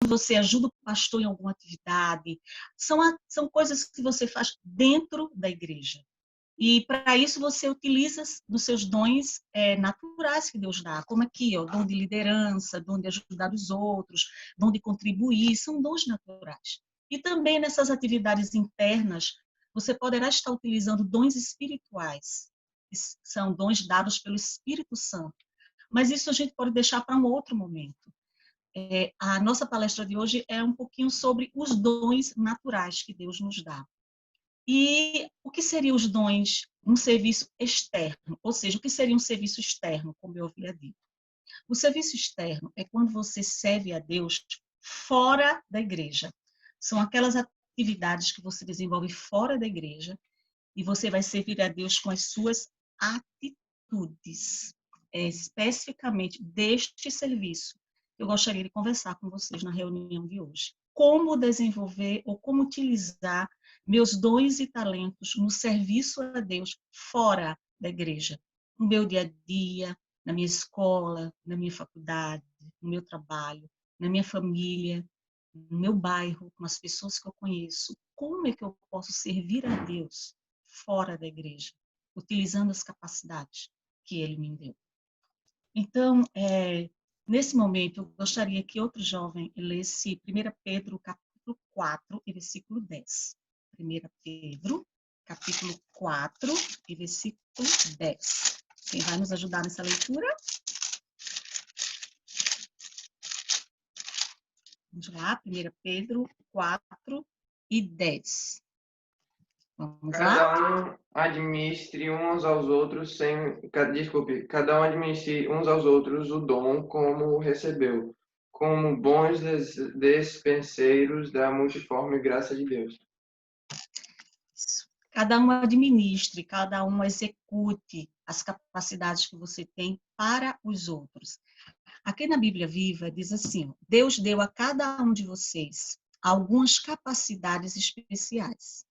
você ajuda o pastor em alguma atividade. São coisas que você faz dentro da igreja. E para isso você utiliza dos seus dons naturais que Deus dá, como aqui, ó, dom de liderança, dom de ajudar os outros, dom de contribuir, são dons naturais. E também nessas atividades internas, você poderá estar utilizando dons espirituais, que são dons dados pelo Espírito Santo. Mas isso a gente pode deixar para um outro momento. A nossa palestra de hoje é um pouquinho sobre os dons naturais que Deus nos dá. E o que seriam os dons? Um serviço externo, ou seja, o que seria um serviço externo, como eu havia dito? O serviço externo é quando você serve a Deus fora da igreja. São aquelas atividades que você desenvolve fora da igreja e você vai servir a Deus com as suas atitudes. Especificamente deste serviço, eu gostaria de conversar com vocês na reunião de hoje. Como desenvolver ou como utilizar meus dons e talentos no serviço a Deus fora da igreja, no meu dia a dia, na minha escola, na minha faculdade, no meu trabalho, na minha família, no meu bairro, com as pessoas que eu conheço. Como é que eu posso servir a Deus fora da igreja, utilizando as capacidades que Ele me deu? Então, nesse momento, eu gostaria que outro jovem lesse 1 Pedro, capítulo 4, e versículo 10. 1 Pedro, capítulo 4, e versículo 10. Quem vai nos ajudar nessa leitura? Vamos lá, 1 Pedro 4 e 10. Vamos lá? Cada um administre uns aos outros cada um administre uns aos outros o dom como recebeu, como bons despenseiros da multiforme graça de Deus. Cada um administre, cada um execute as capacidades que você tem para os outros. Aqui na Bíblia Viva diz assim: Deus deu a cada um de vocês algumas capacidades especiais.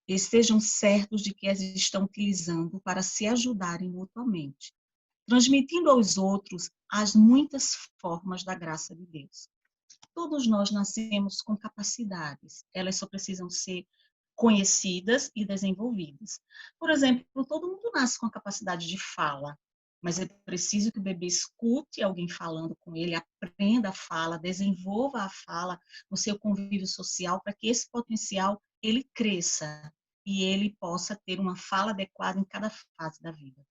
Estejam certos de que as estão utilizando para se ajudarem mutuamente, transmitindo aos outros as muitas formas da graça de Deus. Todos nós nascemos com capacidades, elas só precisam ser conhecidas e desenvolvidas. Por exemplo, todo mundo nasce com a capacidade de fala, mas é preciso que o bebê escute alguém falando com ele, aprenda a fala, desenvolva a fala no seu convívio social para que esse potencial ele cresça e ele possa ter uma fala adequada em cada fase da vida.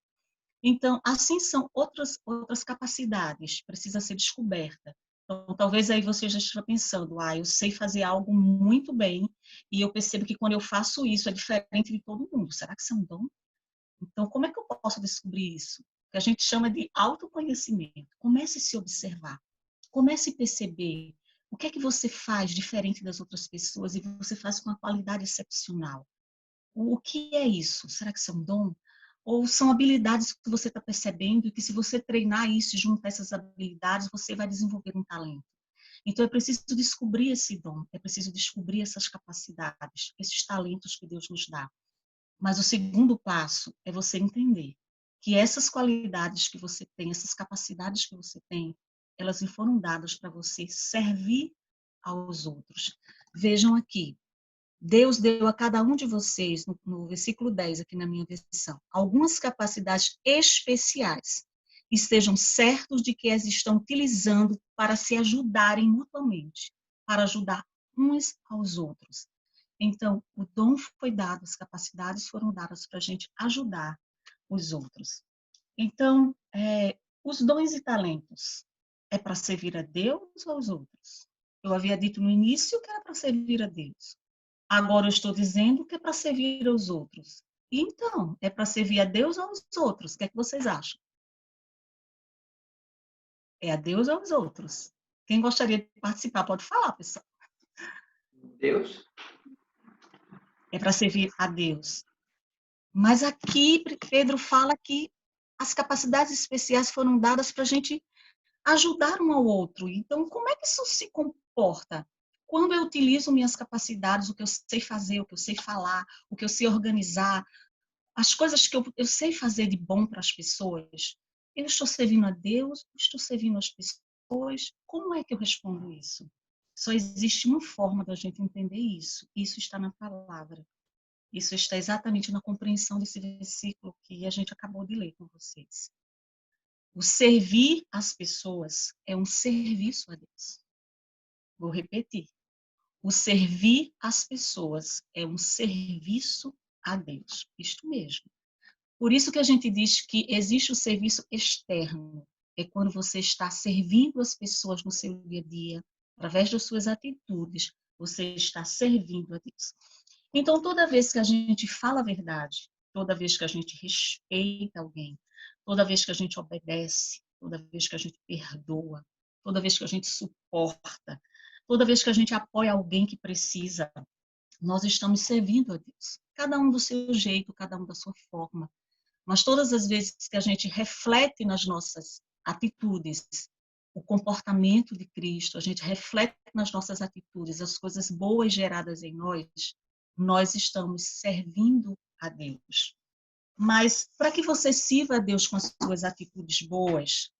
Então, assim são outras capacidades, precisa ser descoberta. Então, talvez aí você já esteja pensando, eu sei fazer algo muito bem e eu percebo que quando eu faço isso é diferente de todo mundo. Será que isso é um dom? Então, como é que eu posso descobrir isso? O que a gente chama de autoconhecimento. Comece a se observar. Comece a perceber o que é que você faz diferente das outras pessoas e você faz com uma qualidade excepcional. O que é isso? Será que isso é um dom? Ou são habilidades que você está percebendo e que se você treinar isso e juntar essas habilidades, você vai desenvolver um talento. Então é preciso descobrir esse dom, é preciso descobrir essas capacidades, esses talentos que Deus nos dá. Mas o segundo passo é você entender que essas qualidades que você tem, essas capacidades que você tem, elas foram dadas para você servir aos outros. Vejam aqui, Deus deu a cada um de vocês, no versículo 10 aqui na minha versão, algumas capacidades especiais. Estejam certos de que as estão utilizando para se ajudarem mutuamente, para ajudar uns aos outros. Então, o dom foi dado, as capacidades foram dadas para a gente ajudar os outros. Então, os dons e talentos é para servir a Deus ou aos outros? Eu havia dito no início que era para servir a Deus. Agora eu estou dizendo que é para servir aos outros. Então, é para servir a Deus ou aos outros? O que é que vocês acham? É a Deus ou aos outros? Quem gostaria de participar pode falar, pessoal. Deus? É para servir a Deus. Mas aqui Pedro fala que as capacidades especiais foram dadas para a gente ajudar um ao outro. Então, como é que isso se comporta? Quando eu utilizo minhas capacidades, o que eu sei fazer, o que eu sei falar, o que eu sei organizar, as coisas que eu sei fazer de bom para as pessoas, eu estou servindo a Deus, estou servindo as pessoas, como é que eu respondo isso? Só existe uma forma da gente entender isso. Isso está na palavra. Isso está exatamente na compreensão desse versículo que a gente acabou de ler com vocês. O servir as pessoas é um serviço a Deus. Vou repetir. O servir as pessoas é um serviço a Deus. Isto mesmo. Por isso que a gente diz que existe o serviço externo. É quando você está servindo as pessoas no seu dia a dia, através das suas atitudes, você está servindo a Deus. Então, toda vez que a gente fala a verdade, toda vez que a gente respeita alguém, toda vez que a gente obedece, toda vez que a gente perdoa, toda vez que a gente suporta, toda vez que a gente apoia alguém que precisa, nós estamos servindo a Deus. Cada um do seu jeito, cada um da sua forma. Mas todas as vezes que a gente reflete nas nossas atitudes o comportamento de Cristo, a gente reflete nas nossas atitudes as coisas boas geradas em nós, nós estamos servindo a Deus. Mas para que você sirva a Deus com as suas atitudes boas,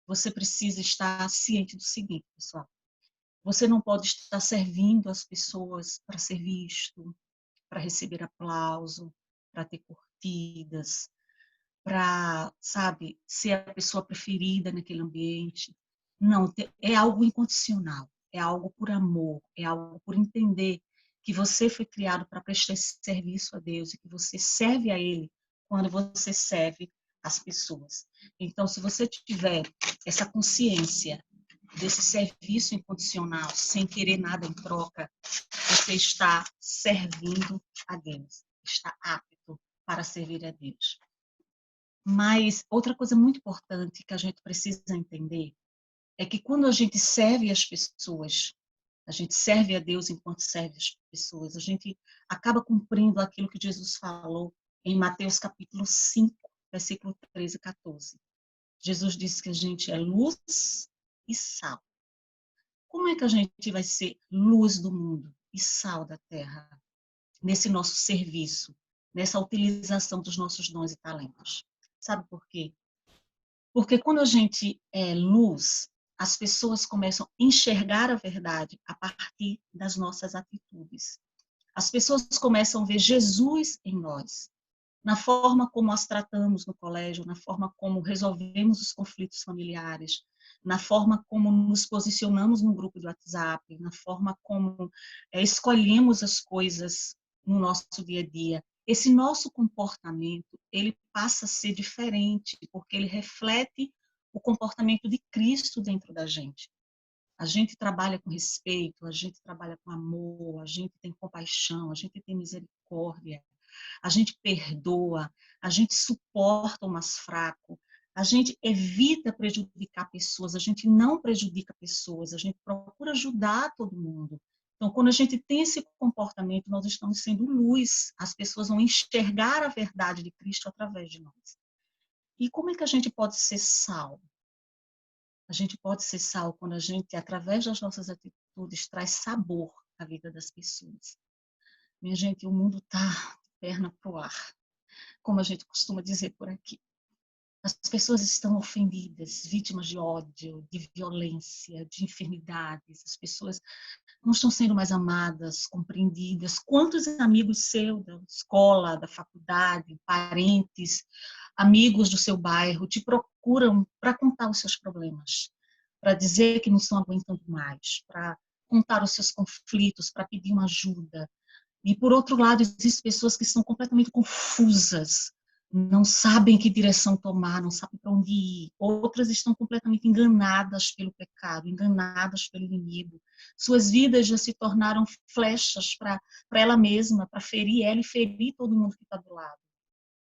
você precisa estar ciente do seguinte, pessoal. Você não pode estar servindo as pessoas para ser visto, para receber aplauso, para ter curtidas, para, sabe, ser a pessoa preferida naquele ambiente. Não, é algo incondicional, é algo por amor, é algo por entender que você foi criado para prestar esse serviço a Deus e que você serve a Ele quando você serve as pessoas. Então, se você tiver essa consciência desse serviço incondicional, sem querer nada em troca, você está servindo a Deus, está apto para servir a Deus. Mas outra coisa muito importante que a gente precisa entender é que quando a gente serve as pessoas, a gente serve a Deus enquanto serve as pessoas, a gente acaba cumprindo aquilo que Jesus falou em Mateus capítulo 5, versículo 13 e 14. Jesus disse que a gente é luz e sal. Como é que a gente vai ser luz do mundo e sal da terra nesse nosso serviço, nessa utilização dos nossos dons e talentos? Sabe por quê? Porque quando a gente é luz, as pessoas começam a enxergar a verdade a partir das nossas atitudes. As pessoas começam a ver Jesus em nós, na forma como as tratamos no colégio, na forma como resolvemos os conflitos familiares, na forma como nos posicionamos no grupo do WhatsApp, na forma como escolhemos as coisas no nosso dia a dia. Esse nosso comportamento, ele passa a ser diferente, porque ele reflete o comportamento de Cristo dentro da gente. A gente trabalha com respeito, a gente trabalha com amor, a gente tem compaixão, a gente tem misericórdia, a gente perdoa, a gente suporta o mais fraco, a gente evita prejudicar pessoas, a gente não prejudica pessoas, a gente procura ajudar todo mundo. Então, quando a gente tem esse comportamento, nós estamos sendo luz, as pessoas vão enxergar a verdade de Cristo através de nós. E como é que a gente pode ser sal? A gente pode ser sal quando a gente, através das nossas atitudes, traz sabor à vida das pessoas. Minha gente, o mundo está de perna para o ar, como a gente costuma dizer por aqui. As pessoas estão ofendidas, vítimas de ódio, de violência, de enfermidades. As pessoas não estão sendo mais amadas, compreendidas. Quantos amigos seus da escola, da faculdade, parentes, amigos do seu bairro te procuram para contar os seus problemas, para dizer que não estão aguentando mais, para contar os seus conflitos, para pedir uma ajuda. E, por outro lado, existem pessoas que estão completamente confusas, não sabem que direção tomar, não sabem para onde ir. Outras estão completamente enganadas pelo pecado, enganadas pelo inimigo. Suas vidas já se tornaram flechas para ela mesma, para ferir ela e ferir todo mundo que está do lado.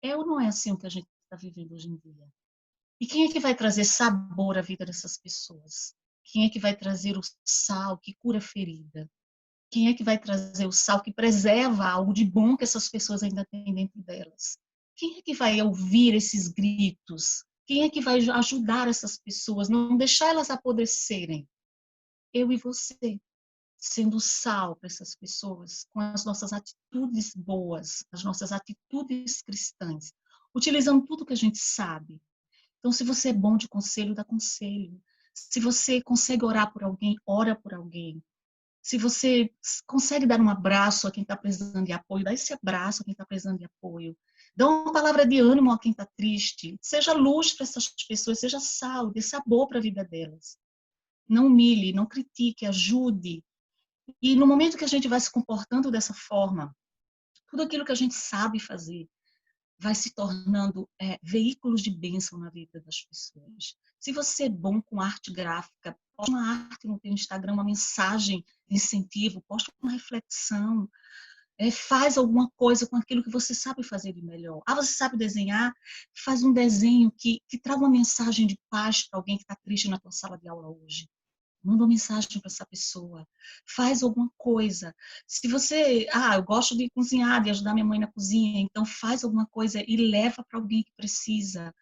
É ou não é assim o que a gente está vivendo hoje em dia? E quem é que vai trazer sabor à vida dessas pessoas? Quem é que vai trazer o sal que cura a ferida? Quem é que vai trazer o sal que preserva algo de bom que essas pessoas ainda têm dentro delas? Quem é que vai ouvir esses gritos? Quem é que vai ajudar essas pessoas, não deixar elas apodrecerem? Eu e você, sendo sal para essas pessoas, com as nossas atitudes boas, as nossas atitudes cristãs, utilizando tudo que a gente sabe. Então, se você é bom de conselho, dá conselho. Se você consegue orar por alguém, ora por alguém. Se você consegue dar um abraço a quem está precisando de apoio, dá esse abraço a quem está precisando de apoio. Dá uma palavra de ânimo a quem está triste. Seja luz para essas pessoas, seja sal, dê sabor para a vida delas. Não humilhe, não critique, ajude. E no momento que a gente vai se comportando dessa forma, tudo aquilo que a gente sabe fazer vai se tornando veículos de bênção na vida das pessoas. Se você é bom com arte gráfica, poste uma arte no teu Instagram, uma mensagem de incentivo, poste uma reflexão, faz alguma coisa com aquilo que você sabe fazer de melhor. Ah, você sabe desenhar? Faz um desenho que traga uma mensagem de paz para alguém que está triste na tua sala de aula hoje. Manda uma mensagem para essa pessoa. Faz alguma coisa. Se você, eu gosto de cozinhar, de ajudar minha mãe na cozinha, então faz alguma coisa e leva para alguém que precisa.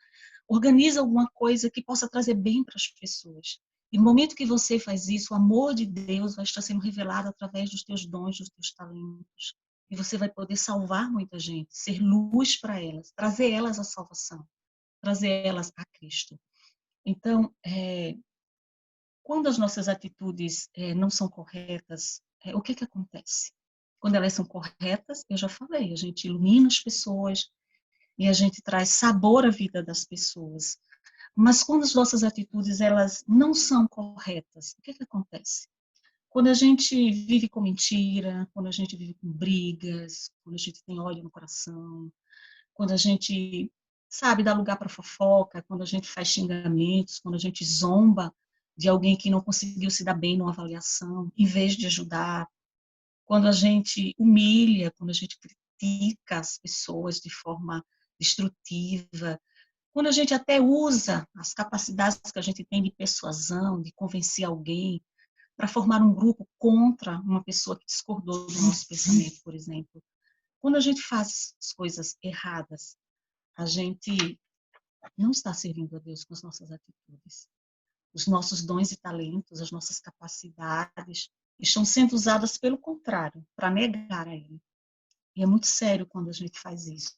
Organiza alguma coisa que possa trazer bem para as pessoas. E no momento que você faz isso, o amor de Deus vai estar sendo revelado através dos teus dons, dos teus talentos. E você vai poder salvar muita gente, ser luz para elas, trazer elas à salvação, trazer elas a Cristo. Então, quando as nossas atitudes não são corretas, o que acontece? Quando elas são corretas, eu já falei, a gente ilumina as pessoas e a gente traz sabor à vida das pessoas. Mas quando as nossas atitudes elas não são corretas, o que acontece? Quando a gente vive com mentira, quando a gente vive com brigas, quando a gente tem ódio no coração, quando a gente, sabe, dá lugar para fofoca, quando a gente faz xingamentos, quando a gente zomba de alguém que não conseguiu se dar bem numa avaliação, em vez de ajudar, quando a gente humilha, quando a gente critica as pessoas de forma destrutiva, quando a gente até usa as capacidades que a gente tem de persuasão, de convencer alguém, para formar um grupo contra uma pessoa que discordou do nosso pensamento, por exemplo. Quando a gente faz as coisas erradas, a gente não está servindo a Deus com as nossas atitudes. Os nossos dons e talentos, as nossas capacidades, estão sendo usadas pelo contrário, para negar a Ele. E é muito sério quando a gente faz isso.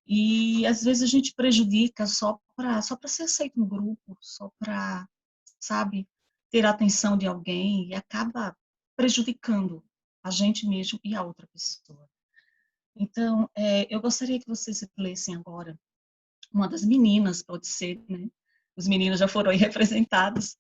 E às vezes a gente prejudica só para ser aceito no grupo, só para, sabe, ter a atenção de alguém e acaba prejudicando a gente mesmo e a outra pessoa. Então, eu gostaria que vocês lessem agora uma das meninas, pode ser, né? Os meninos já foram aí representados.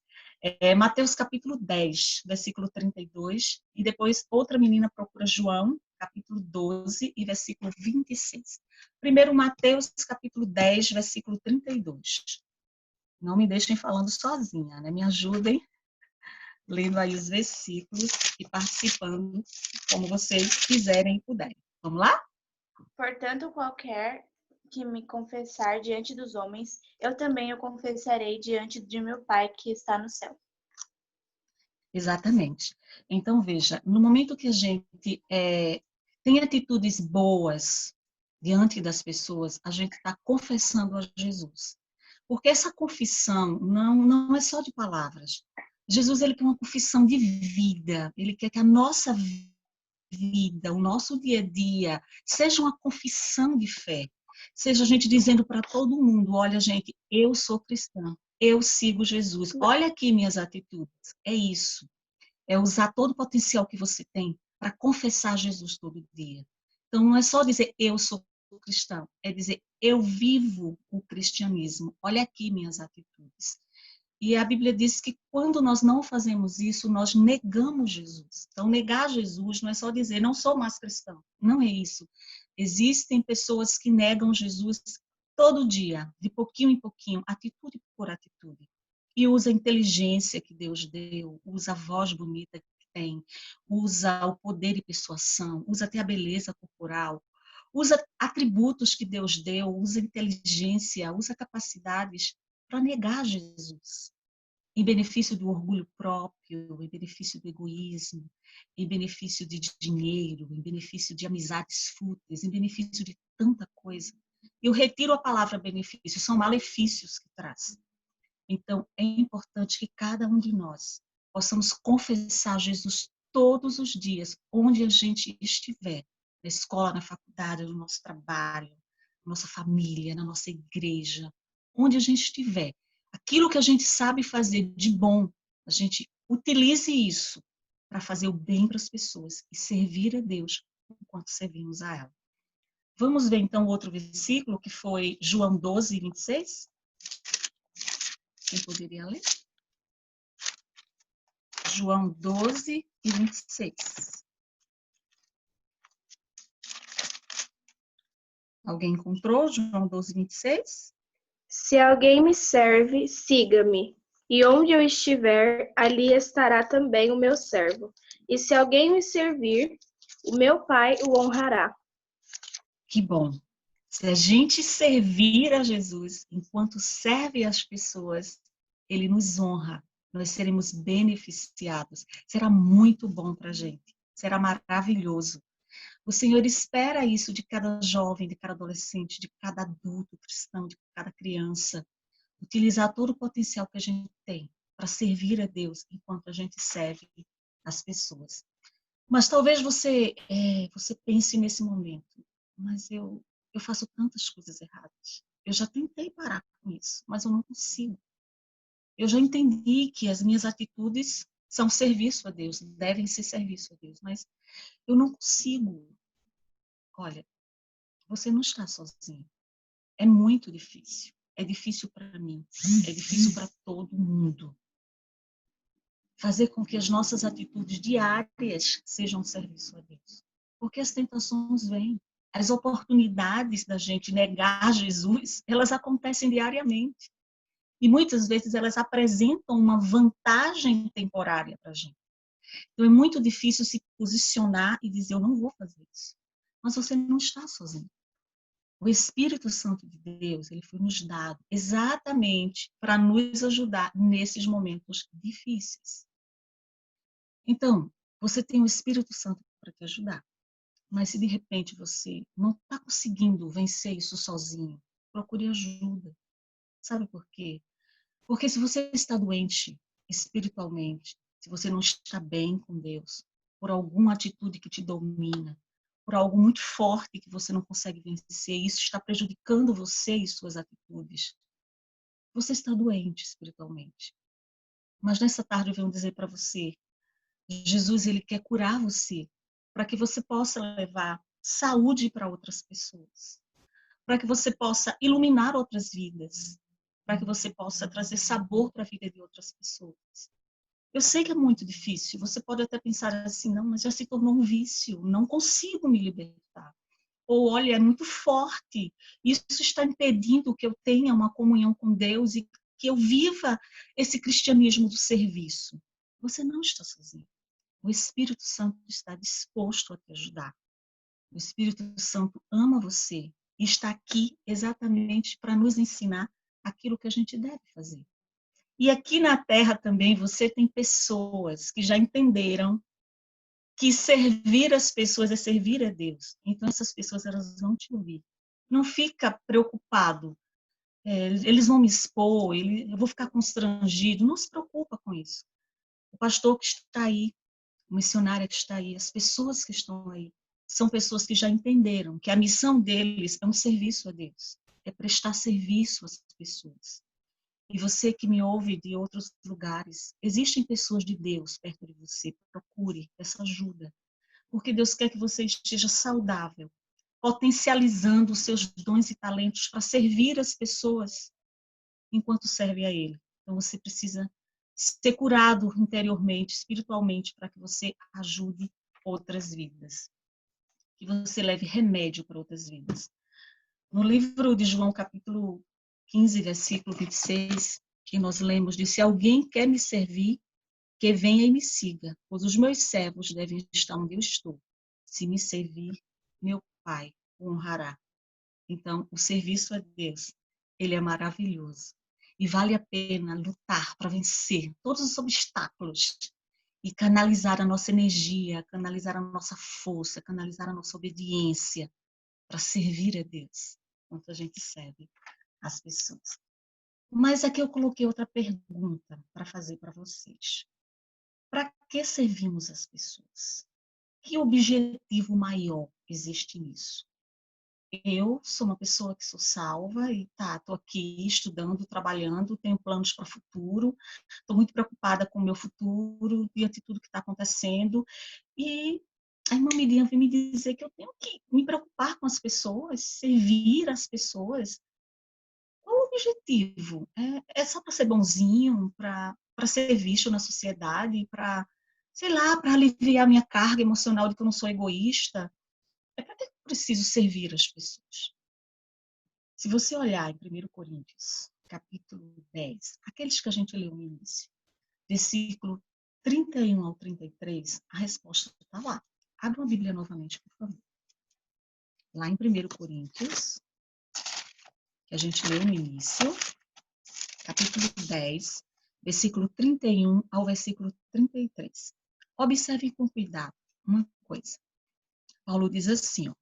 Mateus capítulo 10, versículo 32, e depois outra menina procura João, capítulo 12 e versículo 26. Primeiro Mateus capítulo 10, versículo 32. Não me deixem falando sozinha, né? Me ajudem lendo aí os versículos e participando como vocês quiserem e puderem. Vamos lá? Portanto, qualquer que me confessar diante dos homens, eu também o confessarei diante de meu Pai que está no céu. Exatamente. Então, veja, no momento que a gente tem atitudes boas diante das pessoas, a gente está confessando a Jesus. Porque essa confissão não é só de palavras. Jesus ele quer uma confissão de vida. Ele quer que a nossa vida, o nosso dia a dia, seja uma confissão de fé. Seja a gente dizendo para todo mundo, olha, gente, eu sou cristã, eu sigo Jesus. Olha aqui minhas atitudes. É isso. É usar todo o potencial que você tem para confessar Jesus todo dia. Então, não é só dizer eu sou cristão, é dizer eu vivo o cristianismo. Olha aqui minhas atitudes. E a Bíblia diz que quando nós não fazemos isso, nós negamos Jesus. Então, negar Jesus não é só dizer não sou mais cristão. Não é isso. Existem pessoas que negam Jesus todo dia, de pouquinho em pouquinho, atitude por atitude. E usa a inteligência que Deus deu, usa a voz bonita que tem, usa o poder de persuasão, usa até a beleza corporal, usa atributos que Deus deu, usa inteligência, usa capacidades para negar Jesus, em benefício do orgulho próprio, em benefício do egoísmo, em benefício de dinheiro, em benefício de amizades fúteis, em benefício de tanta coisa. Eu retiro a palavra benefício, são malefícios que traz. Então, é importante que cada um de nós possamos confessar Jesus todos os dias, onde a gente estiver, na escola, na faculdade, no nosso trabalho, na nossa família, na nossa igreja, onde a gente estiver. Aquilo que a gente sabe fazer de bom, a gente utilize isso para fazer o bem para as pessoas e servir a Deus enquanto servimos a ela. Vamos ver então outro versículo, que foi João 12, 26. Quem poderia ler? João 12 e 26. Alguém encontrou João 12, 26? Se alguém me serve, siga-me. E onde eu estiver, ali estará também o meu servo. E se alguém me servir, o meu Pai o honrará. Que bom. Se a gente servir a Jesus enquanto serve as pessoas, ele nos honra. Nós seremos beneficiados. Será muito bom para a gente. Será maravilhoso. O Senhor espera isso de cada jovem, de cada adolescente, de cada adulto cristão, de cada criança. Utilizar todo o potencial que a gente tem para servir a Deus enquanto a gente serve as pessoas. Mas talvez você pense nesse momento, mas eu faço tantas coisas erradas. Eu já tentei parar com isso, mas eu não consigo. Eu já entendi que as minhas atitudes são serviço a Deus, devem ser serviço a Deus, mas eu não consigo. Olha, você não está sozinho. É muito difícil. É difícil para mim. É difícil para todo mundo. Fazer com que as nossas atitudes diárias sejam um serviço a Deus. Porque as tentações vêm. As oportunidades da gente negar Jesus, elas acontecem diariamente. E muitas vezes elas apresentam uma vantagem temporária para a gente. Então é muito difícil se posicionar e dizer, eu não vou fazer isso. Mas você não está sozinho. O Espírito Santo de Deus, ele foi nos dado exatamente para nos ajudar nesses momentos difíceis. Então, você tem o Espírito Santo para te ajudar. Mas se de repente você não está conseguindo vencer isso sozinho, procure ajuda. Sabe por quê? Porque se você está doente espiritualmente, se você não está bem com Deus, por alguma atitude que te domina, por algo muito forte que você não consegue vencer, e isso está prejudicando você e suas atitudes, você está doente espiritualmente. Mas nessa tarde eu venho dizer para você, Jesus, ele quer curar você, para que você possa levar saúde para outras pessoas, para que você possa iluminar outras vidas, para que você possa trazer sabor para a vida de outras pessoas. Eu sei que é muito difícil, você pode até pensar assim, não, mas já se tornou um vício, não consigo me libertar. Ou, olha, é muito forte, isso está impedindo que eu tenha uma comunhão com Deus e que eu viva esse cristianismo do serviço. Você não está sozinho. O Espírito Santo está disposto a te ajudar. O Espírito Santo ama você e está aqui exatamente para nos ensinar aquilo que a gente deve fazer. E aqui na Terra também você tem pessoas que já entenderam que servir as pessoas é servir a Deus. Então essas pessoas elas vão te ouvir. Não fica preocupado. Eles vão me expor, eu vou ficar constrangido. Não se preocupa com isso. O pastor que está aí, o missionário que está aí, as pessoas que estão aí, são pessoas que já entenderam que a missão deles é um serviço a Deus, é prestar serviço às pessoas. E você que me ouve de outros lugares, existem pessoas de Deus perto de você, procure essa ajuda, porque Deus quer que você esteja saudável, potencializando os seus dons e talentos para servir as pessoas enquanto serve a Ele. Então você precisa ser curado interiormente, espiritualmente, para que você ajude outras vidas, que você leve remédio para outras vidas. No livro de João, capítulo 15, versículo 26, que nós lemos, diz, se alguém quer me servir, que venha e me siga, pois os meus servos devem estar onde eu estou. Se me servir, meu Pai o honrará. Então, o serviço a Deus, ele é maravilhoso. E vale a pena lutar para vencer todos os obstáculos e canalizar a nossa energia, canalizar a nossa força, canalizar a nossa obediência para servir a Deus, enquanto a gente serve as pessoas. Mas aqui eu coloquei outra pergunta para fazer para vocês. Para que servimos as pessoas? Que objetivo maior existe nisso? eu sou uma pessoa que sou salva e estou aqui estudando, trabalhando, tenho planos para o futuro, estou muito preocupada com o meu futuro, diante de tudo que está acontecendo. E a irmã Miriam vem me dizer que eu tenho que me preocupar com as pessoas, servir as pessoas. Qual o objetivo? É só para ser bonzinho, para ser visto na sociedade, para, sei lá, para aliviar a minha carga emocional de que eu não sou egoísta? É para que eu preciso servir as pessoas? Se você olhar em 1 Coríntios, capítulo 10, aqueles que a gente leu no início, versículo 31 ao 33, a resposta está lá. Abra uma Bíblia novamente, por favor. Lá em 1 Coríntios, que a gente leu no início, capítulo 10, versículo 31 ao versículo 33. Observe com cuidado uma coisa. Paulo diz assim, ó,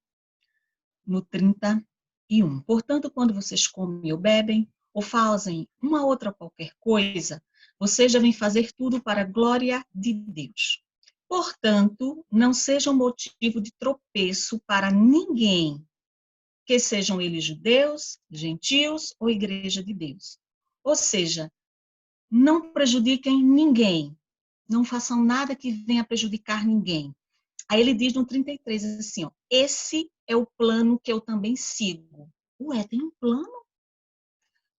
no 31. Portanto, quando vocês comem ou bebem, ou fazem uma outra qualquer coisa, vocês devem fazer tudo para a glória de Deus. Portanto, não sejam motivo de tropeço para ninguém, que sejam eles judeus, gentios ou igreja de Deus. Ou seja, não prejudiquem ninguém, não façam nada que venha prejudicar ninguém. Aí ele diz no 33 assim, ó, esse é o plano que eu também sigo. Ué, tem um plano?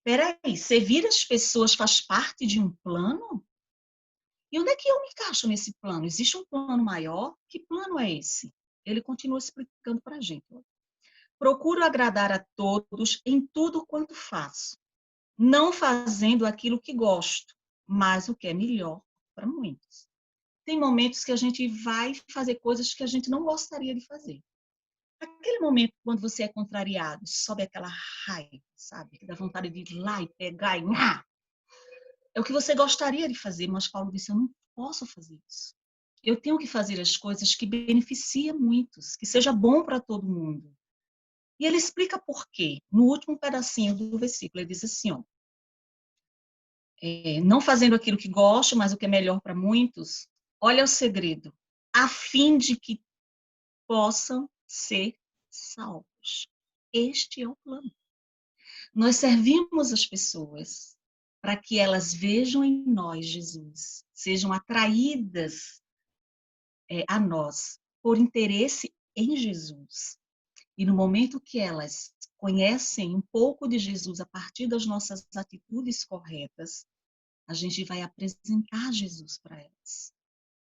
Peraí, servir as pessoas faz parte de um plano? E onde é que eu me encaixo nesse plano? Existe um plano maior? Que plano é esse? Ele continua explicando para a gente. Ó. Procuro agradar a todos em tudo quanto faço, não fazendo aquilo que gosto, mas o que é melhor para muitos. Tem momentos que a gente vai fazer coisas que a gente não gostaria de fazer. Aquele momento quando você é contrariado, sobe aquela raiva, sabe? Que dá vontade de ir lá e pegar e... É o que você gostaria de fazer, mas Paulo disse, eu não posso fazer isso. Eu tenho que fazer as coisas que beneficiem muitos, que seja bom para todo mundo. E ele explica por quê. No último pedacinho do versículo, ele diz assim, ó, não fazendo aquilo que gosto, mas o que é melhor para muitos, olha o segredo, a fim de que possam ser salvos. Este é o plano. Nós servimos as pessoas para que elas vejam em nós Jesus, sejam atraídas a nós por interesse em Jesus. E no momento que elas conhecem um pouco de Jesus a partir das nossas atitudes corretas, a gente vai apresentar Jesus para elas.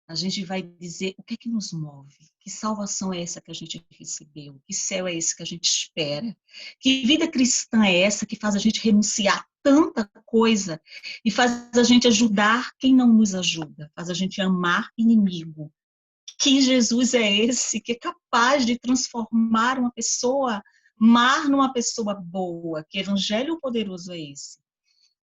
A gente vai dizer o que é que nos move, que salvação é essa que a gente recebeu, que céu é esse que a gente espera, que vida cristã é essa que faz a gente renunciar a tanta coisa e faz a gente ajudar quem não nos ajuda, faz a gente amar inimigo. Que Jesus é esse que é capaz de transformar uma pessoa má numa pessoa boa? Que evangelho poderoso é esse?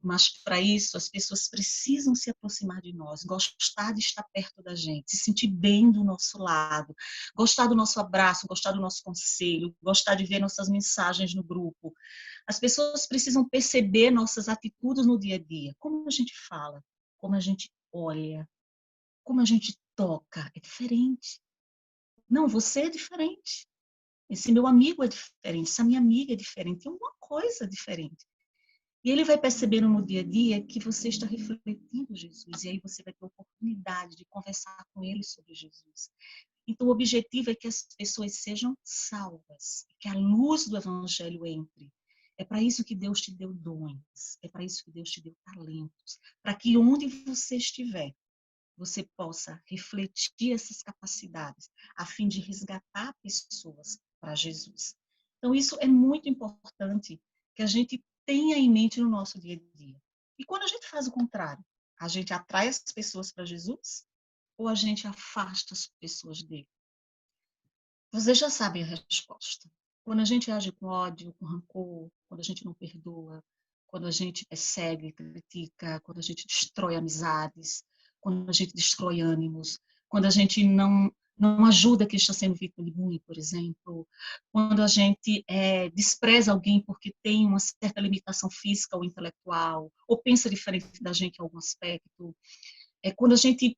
Mas para isso as pessoas precisam se aproximar de nós, gostar de estar perto da gente, se sentir bem do nosso lado, gostar do nosso abraço, gostar do nosso conselho, gostar de ver nossas mensagens no grupo. As pessoas precisam perceber nossas atitudes no dia a dia, como a gente fala, como a gente olha, como a gente toca, é diferente. Não, você é diferente. Esse meu amigo é diferente, essa minha amiga é diferente, tem uma coisa diferente. E ele vai percebendo no dia a dia que você está refletindo Jesus, e aí você vai ter oportunidade de conversar com ele sobre Jesus. Então, o objetivo é que as pessoas sejam salvas, que a luz do evangelho entre. É para isso que Deus te deu dons, é para isso que Deus te deu talentos, para que onde você estiver, você possa refletir essas capacidades, a fim de resgatar pessoas para Jesus. Então, isso é muito importante que a gente tenha em mente no nosso dia a dia. E quando a gente faz o contrário, a gente atrai as pessoas para Jesus ou a gente afasta as pessoas dele? Vocês já sabem a resposta. Quando a gente age com ódio, com rancor, quando a gente não perdoa, quando a gente persegue, critica, quando a gente destrói amizades, quando a gente destrói ânimos, quando a gente não ajuda quem está sendo vítima de bullying, por exemplo, quando a gente despreza alguém porque tem uma certa limitação física ou intelectual, ou pensa diferente da gente em algum aspecto, quando a gente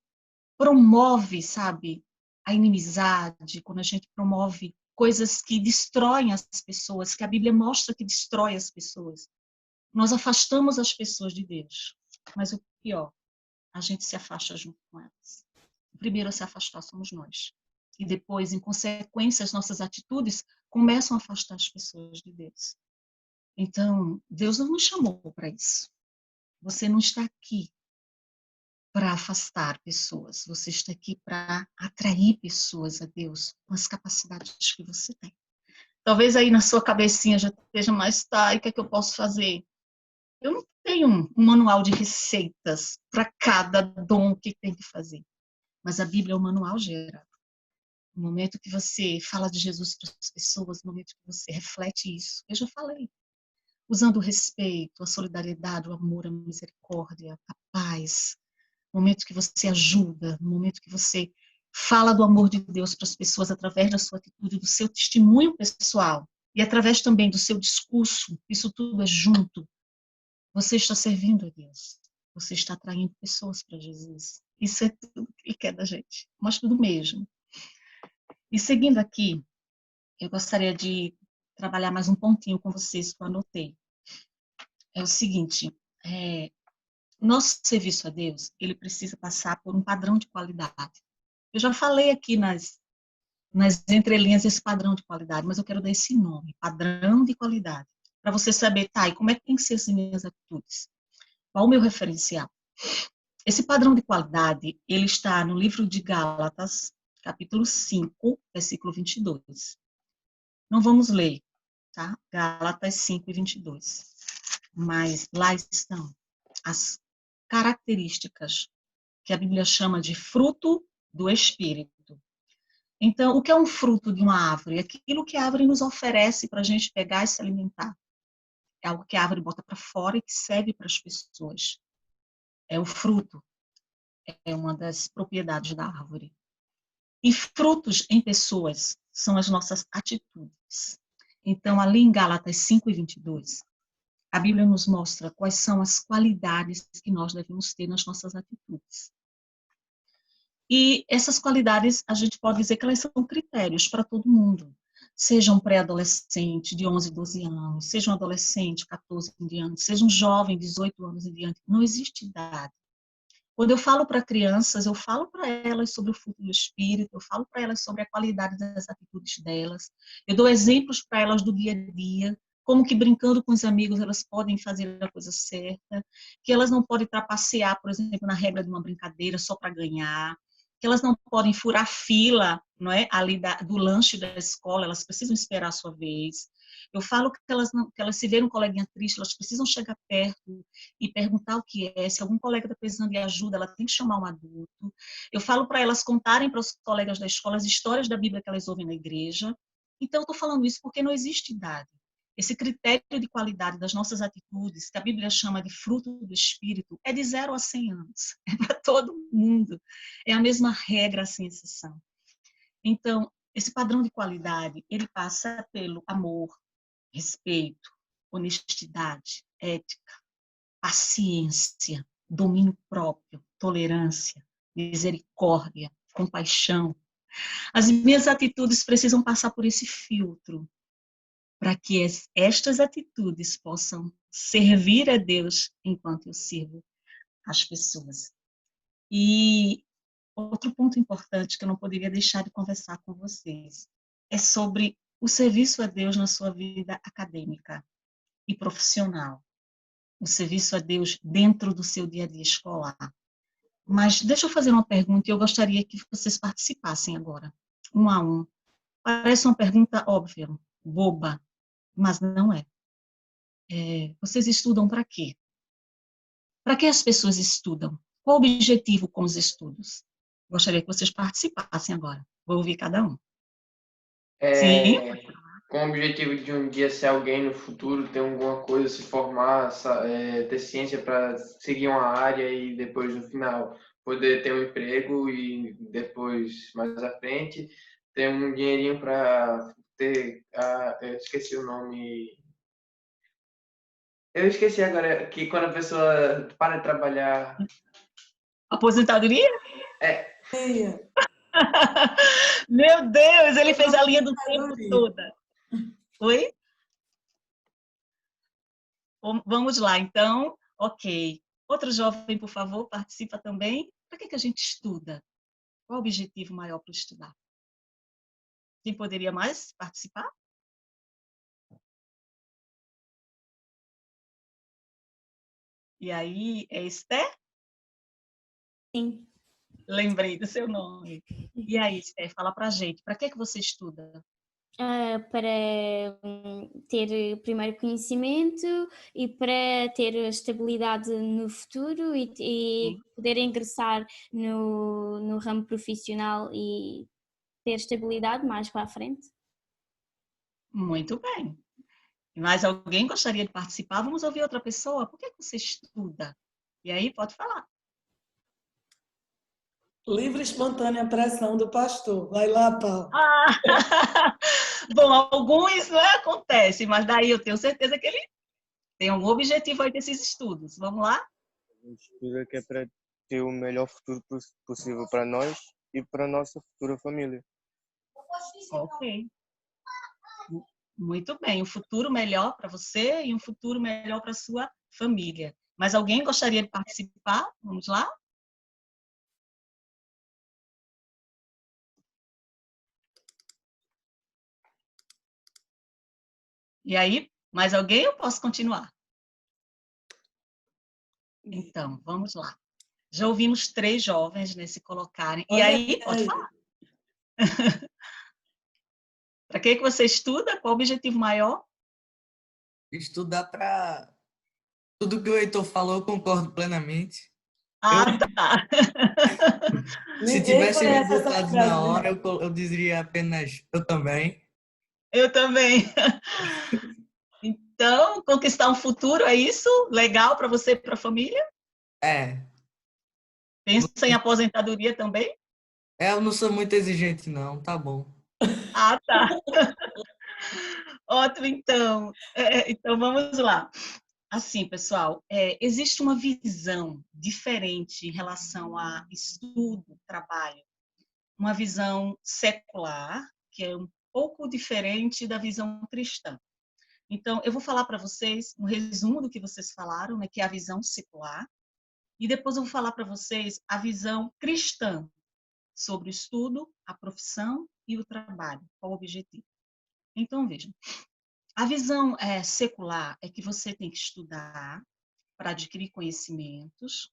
promove, sabe, a inimizade, quando a gente promove coisas que destroem as pessoas, que a Bíblia mostra que destrói as pessoas. Nós afastamos as pessoas de Deus. Mas o pior, a gente se afasta junto com elas. O primeiro a se afastar somos nós. E depois, em consequência, as nossas atitudes começam a afastar as pessoas de Deus. Então, Deus não nos chamou para isso. Você não está aqui para afastar pessoas. Você está aqui para atrair pessoas a Deus com as capacidades que você tem. Talvez aí na sua cabecinha já esteja mais, tá, e o que é que eu posso fazer? Eu não tenho um manual de receitas para cada dom que tem que fazer. Mas a Bíblia é um manual geral. No momento que você fala de Jesus para as pessoas, no momento que você reflete isso, eu já falei, usando o respeito, a solidariedade, o amor, a misericórdia, a paz, no momento que você ajuda, no momento que você fala do amor de Deus para as pessoas através da sua atitude, do seu testemunho pessoal e através também do seu discurso, isso tudo é junto. Você está servindo a Deus, você está atraindo pessoas para Jesus. Isso é tudo que Ele quer da gente, mas tudo mesmo. E seguindo aqui, eu gostaria de trabalhar mais um pontinho com vocês que eu anotei. É o seguinte, nosso serviço a Deus, ele precisa passar por um padrão de qualidade. Eu já falei aqui nas entrelinhas esse padrão de qualidade, mas eu quero dar esse nome, padrão de qualidade, para você saber, tá, e como é que tem que ser as minhas atitudes? Qual o meu referencial? Esse padrão de qualidade, ele está no livro de Gálatas, capítulo 5, versículo 22. Não vamos ler, tá? Gálatas 5 e 22. Mas lá estão as características que a Bíblia chama de fruto do Espírito. Então, o que é um fruto de uma árvore? Aquilo que a árvore nos oferece para a gente pegar e se alimentar. É algo que a árvore bota para fora e que serve para as pessoas. É o fruto. É uma das propriedades da árvore. E frutos em pessoas são as nossas atitudes. Então, ali em Gálatas 5 e 22, a Bíblia nos mostra quais são as qualidades que nós devemos ter nas nossas atitudes. E essas qualidades, a gente pode dizer que elas são critérios para todo mundo. Seja um pré-adolescente de 11, 12 anos, seja um adolescente, 14 em diante, seja um jovem, 18 anos em diante. Não existe idade. Quando eu falo para crianças, eu falo para elas sobre o fruto do Espírito, eu falo para elas sobre a qualidade das atitudes delas, eu dou exemplos para elas do dia a dia, como que brincando com os amigos elas podem fazer a coisa certa, que elas não podem trapacear, por exemplo, na regra de uma brincadeira só para ganhar, que elas não podem furar fila, não é, ali do lanche da escola, elas precisam esperar a sua vez. Eu falo que elas se verem um coleguinha triste, elas precisam chegar perto e perguntar o que é. Se algum colega está precisando de ajuda, ela tem que chamar um adulto. Eu falo para elas contarem para os colegas da escola as histórias da Bíblia que elas ouvem na igreja. Então, eu estou falando isso porque não existe idade. Esse critério de qualidade das nossas atitudes, que a Bíblia chama de fruto do Espírito, é de 0 a 100 anos. É para todo mundo. É a mesma regra, sem exceção. Então, esse padrão de qualidade, ele passa pelo amor, respeito, honestidade, ética, paciência, domínio próprio, tolerância, misericórdia, compaixão. As minhas atitudes precisam passar por esse filtro para que estas atitudes possam servir a Deus enquanto eu sirvo as pessoas. E outro ponto importante que eu não poderia deixar de conversar com vocês é sobre o serviço a Deus na sua vida acadêmica e profissional. O serviço a Deus dentro do seu dia a dia escolar. Mas deixa eu fazer uma pergunta e eu gostaria que vocês participassem agora, um a um. Parece uma pergunta óbvia, boba, mas não é. Vocês estudam para quê? Para que as pessoas estudam? Qual o objetivo com os estudos? Gostaria que vocês participassem agora. Vou ouvir cada um. Sim? Com o objetivo de um dia ser alguém no futuro, ter alguma coisa, se formar, ter ciência para seguir uma área e depois, no final, poder ter um emprego e depois, mais à frente, ter um dinheirinho para ter... eu esqueci o nome... Eu esqueci agora que quando a pessoa para de trabalhar... Aposentadoria? É. Meu Deus, ele fez a linha do tempo toda. Oi? Vamos lá, então. Ok. Outro jovem, por favor, participa também. Para que a gente estuda? Qual o objetivo maior para estudar? Quem poderia mais participar? E aí, é Esther? Sim. Lembrei do seu nome. E aí, Esther, fala pra gente, para que você estuda? Para ter primeiro conhecimento e para ter estabilidade no futuro e poder ingressar no ramo profissional e ter estabilidade mais para a frente. Muito bem. Mais alguém gostaria de participar? Vamos ouvir outra pessoa? Por que você estuda? E aí, pode falar. Livre e espontânea pressão do pastor. Vai lá, Paulo. Bom, alguns não acontece, mas daí eu tenho certeza que ele tem algum objetivo aí desses estudos. Vamos lá? A gente estuda que é para ter o melhor futuro possível para nós e para a nossa futura família. Ok. Muito bem. Um futuro melhor para você e um futuro melhor para sua família. Mas alguém gostaria de participar? Vamos lá? E aí, mais alguém ou posso continuar? Então, vamos lá. Já ouvimos 3 jovens nesse colocarem. E aí, pode falar. Para que você estuda? Qual o objetivo maior? Estudar para... Tudo que o Heitor falou, eu concordo plenamente. Tá. Se tivesse me botado na hora, eu diria apenas eu também. Eu também. Então, conquistar um futuro, é isso? Legal para você e para a família? É. Pensa em aposentadoria também? Eu não sou muito exigente, não. Tá bom. Tá. Ótimo, então. Então, vamos lá. Assim, pessoal, existe uma visão diferente em relação a estudo, trabalho. Uma visão secular, que é um pouco diferente da visão cristã. Então, eu vou falar para vocês um resumo do que vocês falaram, né, que é a visão secular, e depois eu vou falar para vocês a visão cristã sobre o estudo, a profissão e o trabalho, qual o objetivo. Então, vejam, a visão secular é que você tem que estudar para adquirir conhecimentos,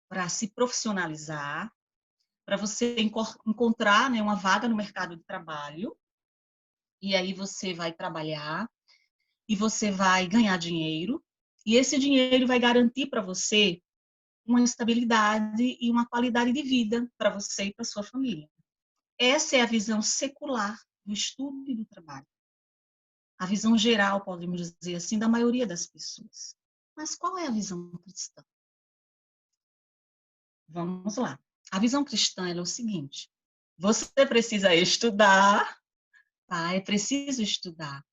para se profissionalizar, para você encontrar, né, uma vaga no mercado de trabalho, e aí você vai trabalhar, e você vai ganhar dinheiro, e esse dinheiro vai garantir para você uma estabilidade e uma qualidade de vida para você e para sua família. Essa é a visão secular do estudo e do trabalho. A visão geral, podemos dizer assim, da maioria das pessoas. Mas qual é a visão cristã? Vamos lá. A visão cristã é o seguinte: você precisa estudar, tá? É preciso estudar.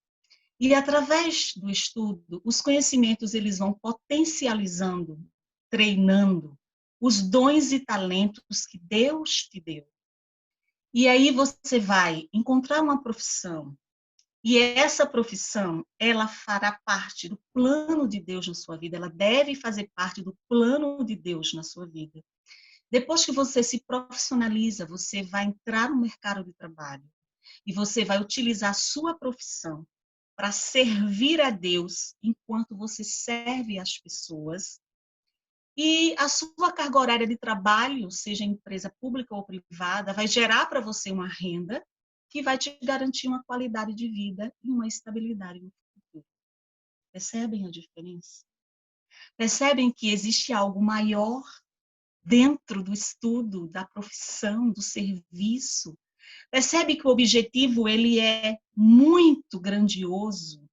E através do estudo, os conhecimentos eles vão potencializando, treinando os dons e talentos que Deus te deu. E aí você vai encontrar uma profissão, e essa profissão, ela fará parte do plano de Deus na sua vida, ela deve fazer parte do plano de Deus na sua vida. Depois que você se profissionaliza, você vai entrar no mercado de trabalho e você vai utilizar a sua profissão para servir a Deus enquanto você serve as pessoas. E a sua carga horária de trabalho, seja em empresa pública ou privada, vai gerar para você uma renda que vai te garantir uma qualidade de vida e uma estabilidade no futuro. Percebem a diferença? Percebem que existe algo maior dentro do estudo, da profissão, do serviço? Percebe que o objetivo ele é muito grandioso,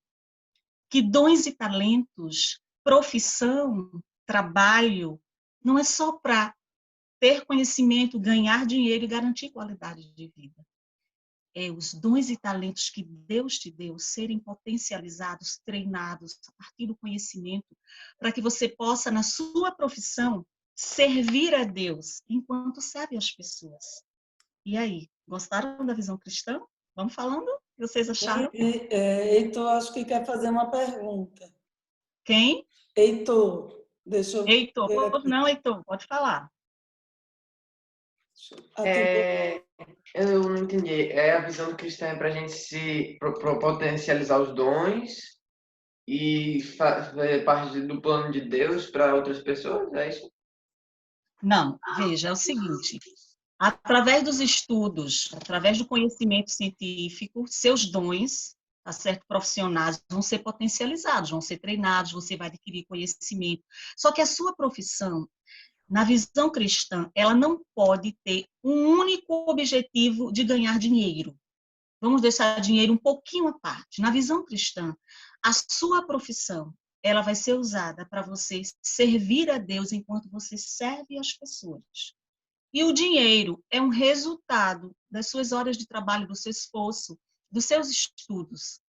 que dons e talentos, profissão, trabalho, não é só para ter conhecimento, ganhar dinheiro e garantir qualidade de vida. É os dons e talentos que Deus te deu serem potencializados, treinados a partir do conhecimento, para que você possa, na sua profissão, servir a Deus enquanto serve as pessoas. E aí, gostaram da visão cristã? Vamos falando? O que vocês acharam? Heitor, acho que quer fazer uma pergunta. Quem? Heitor, deixa eu Heitor. ver Pois aqui. não, Heitor, pode falar. Eu não entendi. A visão do cristão é para a gente se potencializar os dons e fazer parte do plano de Deus para outras pessoas? É isso? Não, veja, é o seguinte. Através dos estudos, através do conhecimento científico, seus dons, tá certo, profissionais, vão ser potencializados, vão ser treinados, você vai adquirir conhecimento. Só que a sua profissão, na visão cristã, ela não pode ter um único objetivo de ganhar dinheiro. Vamos deixar dinheiro um pouquinho à parte. Na visão cristã, a sua profissão, ela vai ser usada para você servir a Deus enquanto você serve as pessoas. E o dinheiro é um resultado das suas horas de trabalho, do seu esforço, dos seus estudos.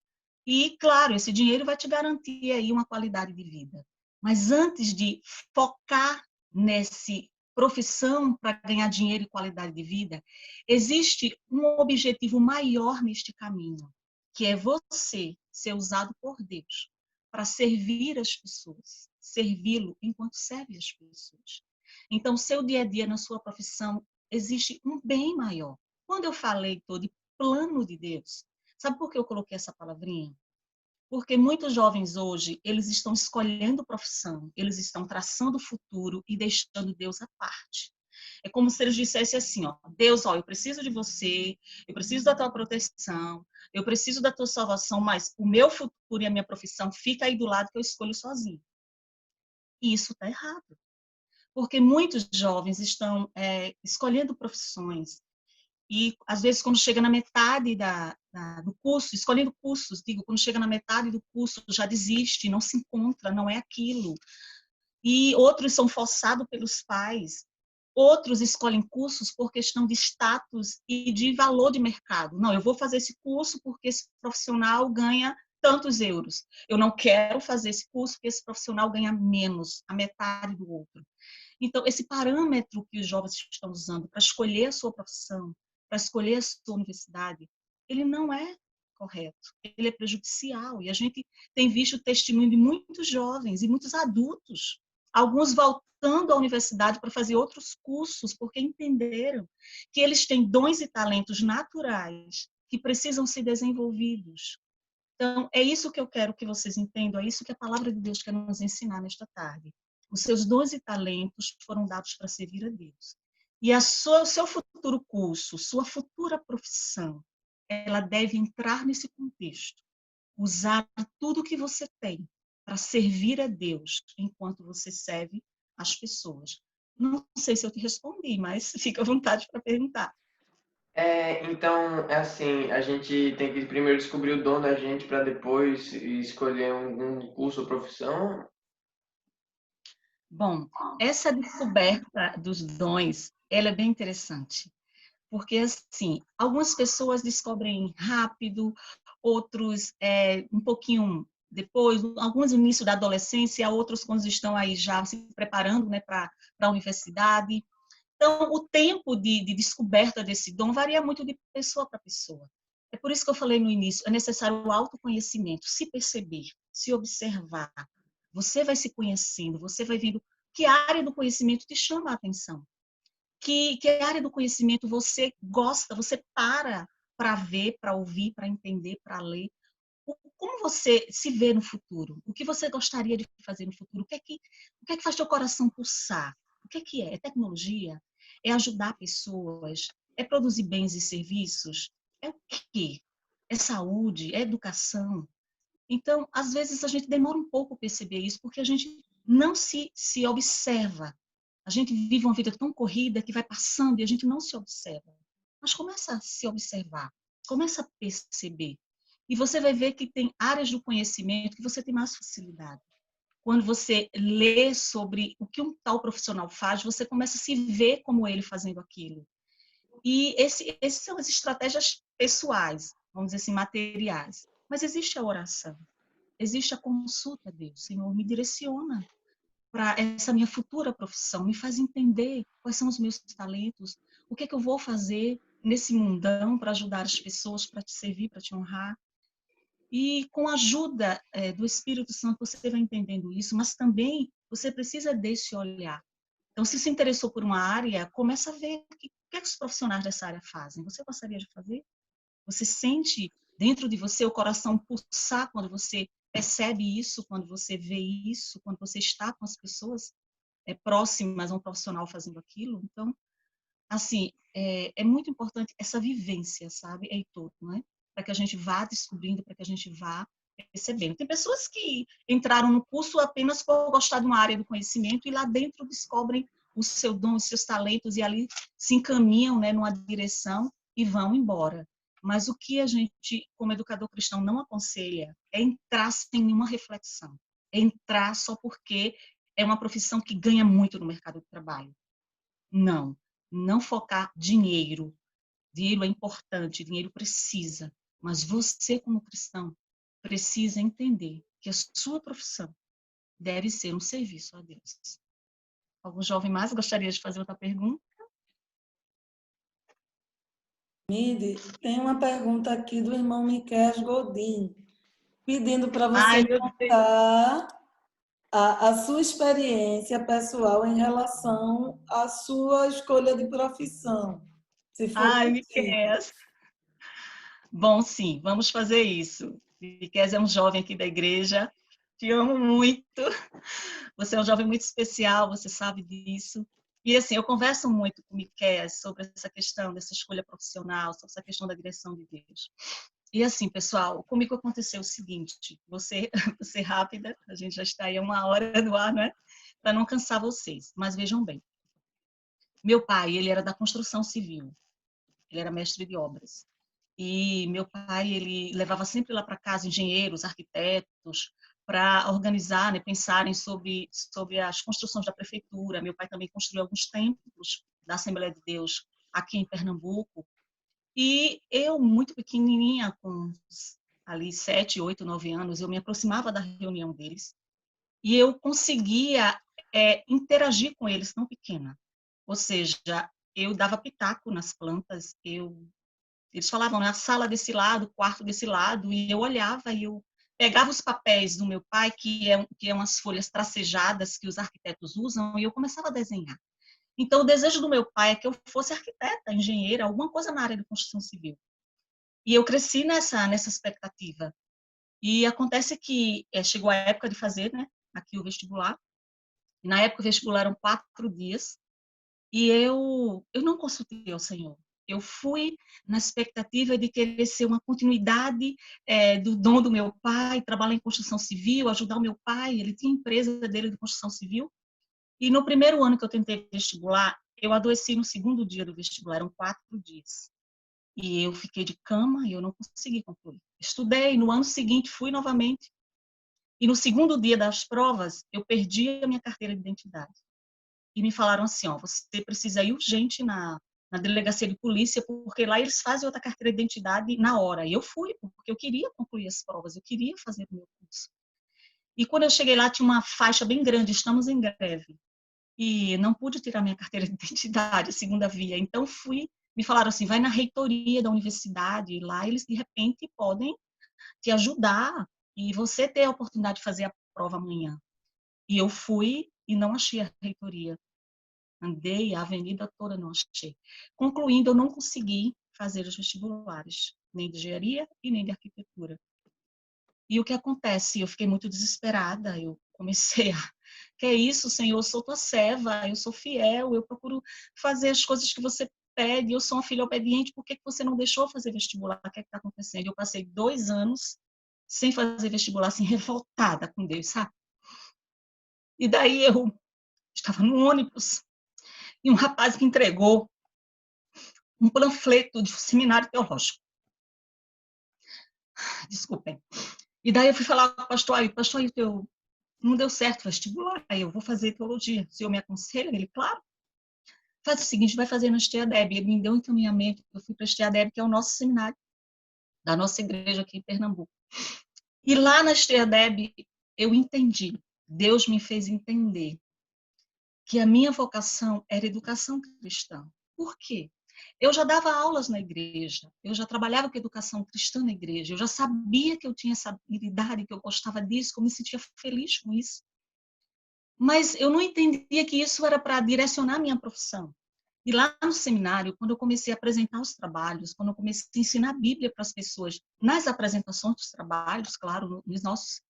E, claro, esse dinheiro vai te garantir aí uma qualidade de vida. Mas antes de focar nesse profissão para ganhar dinheiro e qualidade de vida, existe um objetivo maior neste caminho, que é você ser usado por Deus para servir as pessoas, servi-lo enquanto serve as pessoas. Então, seu dia a dia na sua profissão existe um bem maior. Quando eu falei de plano de Deus, sabe por que eu coloquei essa palavrinha? Porque muitos jovens hoje, eles estão escolhendo profissão, eles estão traçando o futuro e deixando Deus à parte. É como se eles dissessem assim, ó, Deus, ó, eu preciso de você, eu preciso da tua proteção, eu preciso da tua salvação, mas o meu futuro e a minha profissão fica aí do lado que eu escolho sozinho. E isso está errado. Porque muitos jovens estão escolhendo profissões e, às vezes, quando chega na metade do curso, escolhendo cursos, digo, quando chega na metade do curso, já desiste, não se encontra, não é aquilo. E outros são forçados pelos pais, outros escolhem cursos por questão de status e de valor de mercado. Não, eu vou fazer esse curso porque esse profissional ganha tantos euros. Eu não quero fazer esse curso porque esse profissional ganha menos, a metade do outro. Então, esse parâmetro que os jovens estão usando para escolher a sua profissão, para escolher a sua universidade, ele não é correto, ele é prejudicial. E a gente tem visto o testemunho de muitos jovens e muitos adultos, alguns voltando à universidade para fazer outros cursos, porque entenderam que eles têm dons e talentos naturais que precisam ser desenvolvidos. Então, é isso que eu quero que vocês entendam, é isso que a palavra de Deus quer nos ensinar nesta tarde. Os seus dons e talentos foram dados para servir a Deus. E o seu futuro curso, sua futura profissão, ela deve entrar nesse contexto. Usar tudo que você tem para servir a Deus enquanto você serve as pessoas. Não sei se eu te respondi, mas fica à vontade para perguntar. Então, é assim, a gente tem que primeiro descobrir o dom da gente para depois escolher um curso ou profissão. Bom, essa descoberta dos dons, ela é bem interessante, porque assim, algumas pessoas descobrem rápido, outros um pouquinho depois, alguns no início da adolescência, outros quando estão aí já se preparando, né, para a universidade. Então, o tempo de descoberta desse dom varia muito de pessoa para pessoa. É por isso que eu falei no início, é necessário o autoconhecimento, se perceber, se observar. Você vai se conhecendo, você vai vendo que área do conhecimento te chama a atenção. Que área do conhecimento você gosta, você para ver, para ouvir, para entender, para ler. Como você se vê no futuro? O que você gostaria de fazer no futuro? O que é que faz teu coração pulsar? O que é? É tecnologia? É ajudar pessoas? É produzir bens e serviços? É o quê? É saúde? É educação? Então, às vezes, a gente demora um pouco a perceber isso, porque a gente não se observa. A gente vive uma vida tão corrida que vai passando e a gente não se observa. Mas começa a se observar, começa a perceber. E você vai ver que tem áreas do conhecimento que você tem mais facilidade. Quando você lê sobre o que um tal profissional faz, você começa a se ver como ele fazendo aquilo. E esses são as estratégias pessoais, vamos dizer assim, materiais. Mas existe a oração, existe a consulta a Deus. Senhor, me direciona para essa minha futura profissão, me faz entender quais são os meus talentos, o que é que eu vou fazer nesse mundão para ajudar as pessoas, para te servir, para te honrar. E com a ajuda do Espírito Santo, você vai entendendo isso, mas também você precisa desse olhar. Então, se interessou por uma área, começa a ver o que os profissionais dessa área fazem. Você gostaria de fazer? Você sente dentro de você o coração pulsar quando você percebe isso, quando você vê isso, quando você está com as pessoas próximas a um profissional fazendo aquilo? Então, assim, é muito importante essa vivência, sabe, Heitor, não é? Para que a gente vá descobrindo, para que a gente vá percebendo. Tem pessoas que entraram no curso apenas por gostar de uma área do conhecimento e lá dentro descobrem o seu dom, os seus talentos e ali se encaminham, né, numa direção e vão embora. Mas o que a gente, como educador cristão, não aconselha é entrar sem nenhuma reflexão, é entrar só porque é uma profissão que ganha muito no mercado de trabalho. Não focar dinheiro. Dinheiro é importante, dinheiro precisa, mas você, como cristão, precisa entender que a sua profissão deve ser um serviço a Deus. Algum jovem mais gostaria de fazer outra pergunta? Mide, tem uma pergunta aqui do irmão Miquel Godin, pedindo para você contar a sua experiência pessoal em relação à sua escolha de profissão. Se for Miquel. Bom, sim, vamos fazer isso. Miquel é um jovem aqui da igreja, te amo muito. Você é um jovem muito especial, você sabe disso. E assim, eu converso muito com o Miquel sobre essa questão dessa escolha profissional, sobre essa questão da direção de Deus. E assim, pessoal, comigo aconteceu o seguinte, você rápida, a gente já está aí 1 hora no ar, não é? Para não cansar vocês, mas vejam bem. Meu pai, ele era da construção civil, ele era mestre de obras. E meu pai, ele levava sempre lá para casa engenheiros, arquitetos, para organizar, né, pensarem sobre as construções da prefeitura. Meu pai também construiu alguns templos da Assembleia de Deus aqui em Pernambuco. E eu, muito pequenininha, com ali 7, 8, 9 anos, eu me aproximava da reunião deles e eu conseguia interagir com eles tão pequena. Ou seja, eu dava pitaco nas plantas, eles falavam na sala desse lado, quarto desse lado, e eu olhava e eu pegava os papéis do meu pai, que é umas folhas tracejadas que os arquitetos usam, e eu começava a desenhar. Então, o desejo do meu pai é que eu fosse arquiteta, engenheira, alguma coisa na área de construção civil. E eu cresci nessa expectativa. E acontece que chegou a época de fazer, né, aqui o vestibular. E na época o vestibular eram 4 dias, e eu não consultei ao Senhor. Eu fui na expectativa de querer ser uma continuidade do dom do meu pai, trabalhar em construção civil, ajudar o meu pai, ele tinha empresa dele de construção civil. E no primeiro ano que eu tentei vestibular, eu adoeci no segundo dia do vestibular, eram 4 dias. E eu fiquei de cama e eu não consegui concluir. Estudei, no ano seguinte fui novamente. E no segundo dia das provas, eu perdi a minha carteira de identidade. E me falaram assim, ó, você precisa ir urgente na delegacia de polícia, porque lá eles fazem outra carteira de identidade na hora. E eu fui, porque eu queria concluir as provas, eu queria fazer o meu curso. E quando eu cheguei lá, tinha uma faixa bem grande, estamos em greve. E não pude tirar minha carteira de identidade, segunda via. Então me falaram assim, vai na reitoria da universidade, e lá eles de repente podem te ajudar e você ter a oportunidade de fazer a prova amanhã. E eu fui e não achei a reitoria. Andei a avenida toda, não achei. Concluindo, eu não consegui fazer os vestibulares, nem de engenharia e nem de arquitetura. E o que acontece? Eu fiquei muito desesperada, eu comecei que é isso, Senhor, eu sou tua serva, eu sou fiel, eu procuro fazer as coisas que você pede, eu sou uma filha obediente, por que você não deixou fazer vestibular? O que está acontecendo? Eu passei 2 anos sem fazer vestibular, assim, revoltada com Deus, sabe? E daí eu estava no ônibus, e um rapaz me entregou um panfleto de um seminário teológico. Desculpem. E daí eu fui falar com o pastor aí, não deu certo o vestibular, aí eu vou fazer teologia. O senhor me aconselha? Ele, claro. Faz o seguinte, vai fazer no STEADEB. Ele me deu um encaminhamento, eu fui para o STEADEB, que é o nosso seminário, da nossa igreja aqui em Pernambuco. E lá na STEADEB eu entendi, Deus me fez entender que a minha vocação era educação cristã. Por quê? Eu já dava aulas na igreja, eu já trabalhava com educação cristã na igreja, eu já sabia que eu tinha essa habilidade, que eu gostava disso, que eu me sentia feliz com isso. Mas eu não entendia que isso era para direcionar a minha profissão. E lá no seminário, quando eu comecei a apresentar os trabalhos, quando eu comecei a ensinar a Bíblia para as pessoas, nas apresentações dos trabalhos, claro, nos nossos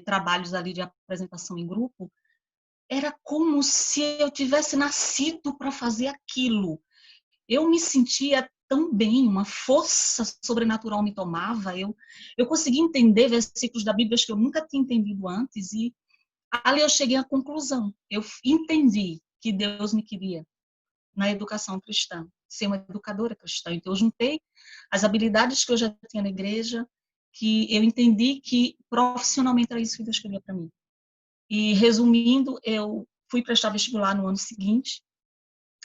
trabalhos ali de apresentação em grupo, era como se eu tivesse nascido para fazer aquilo. Eu me sentia tão bem, uma força sobrenatural me tomava, eu conseguia entender versículos da Bíblia que eu nunca tinha entendido antes, e ali eu cheguei à conclusão, eu entendi que Deus me queria na educação cristã, ser uma educadora cristã. Então, eu juntei as habilidades que eu já tinha na igreja, que eu entendi que profissionalmente era isso que Deus queria para mim. E, resumindo, eu fui prestar vestibular no ano seguinte,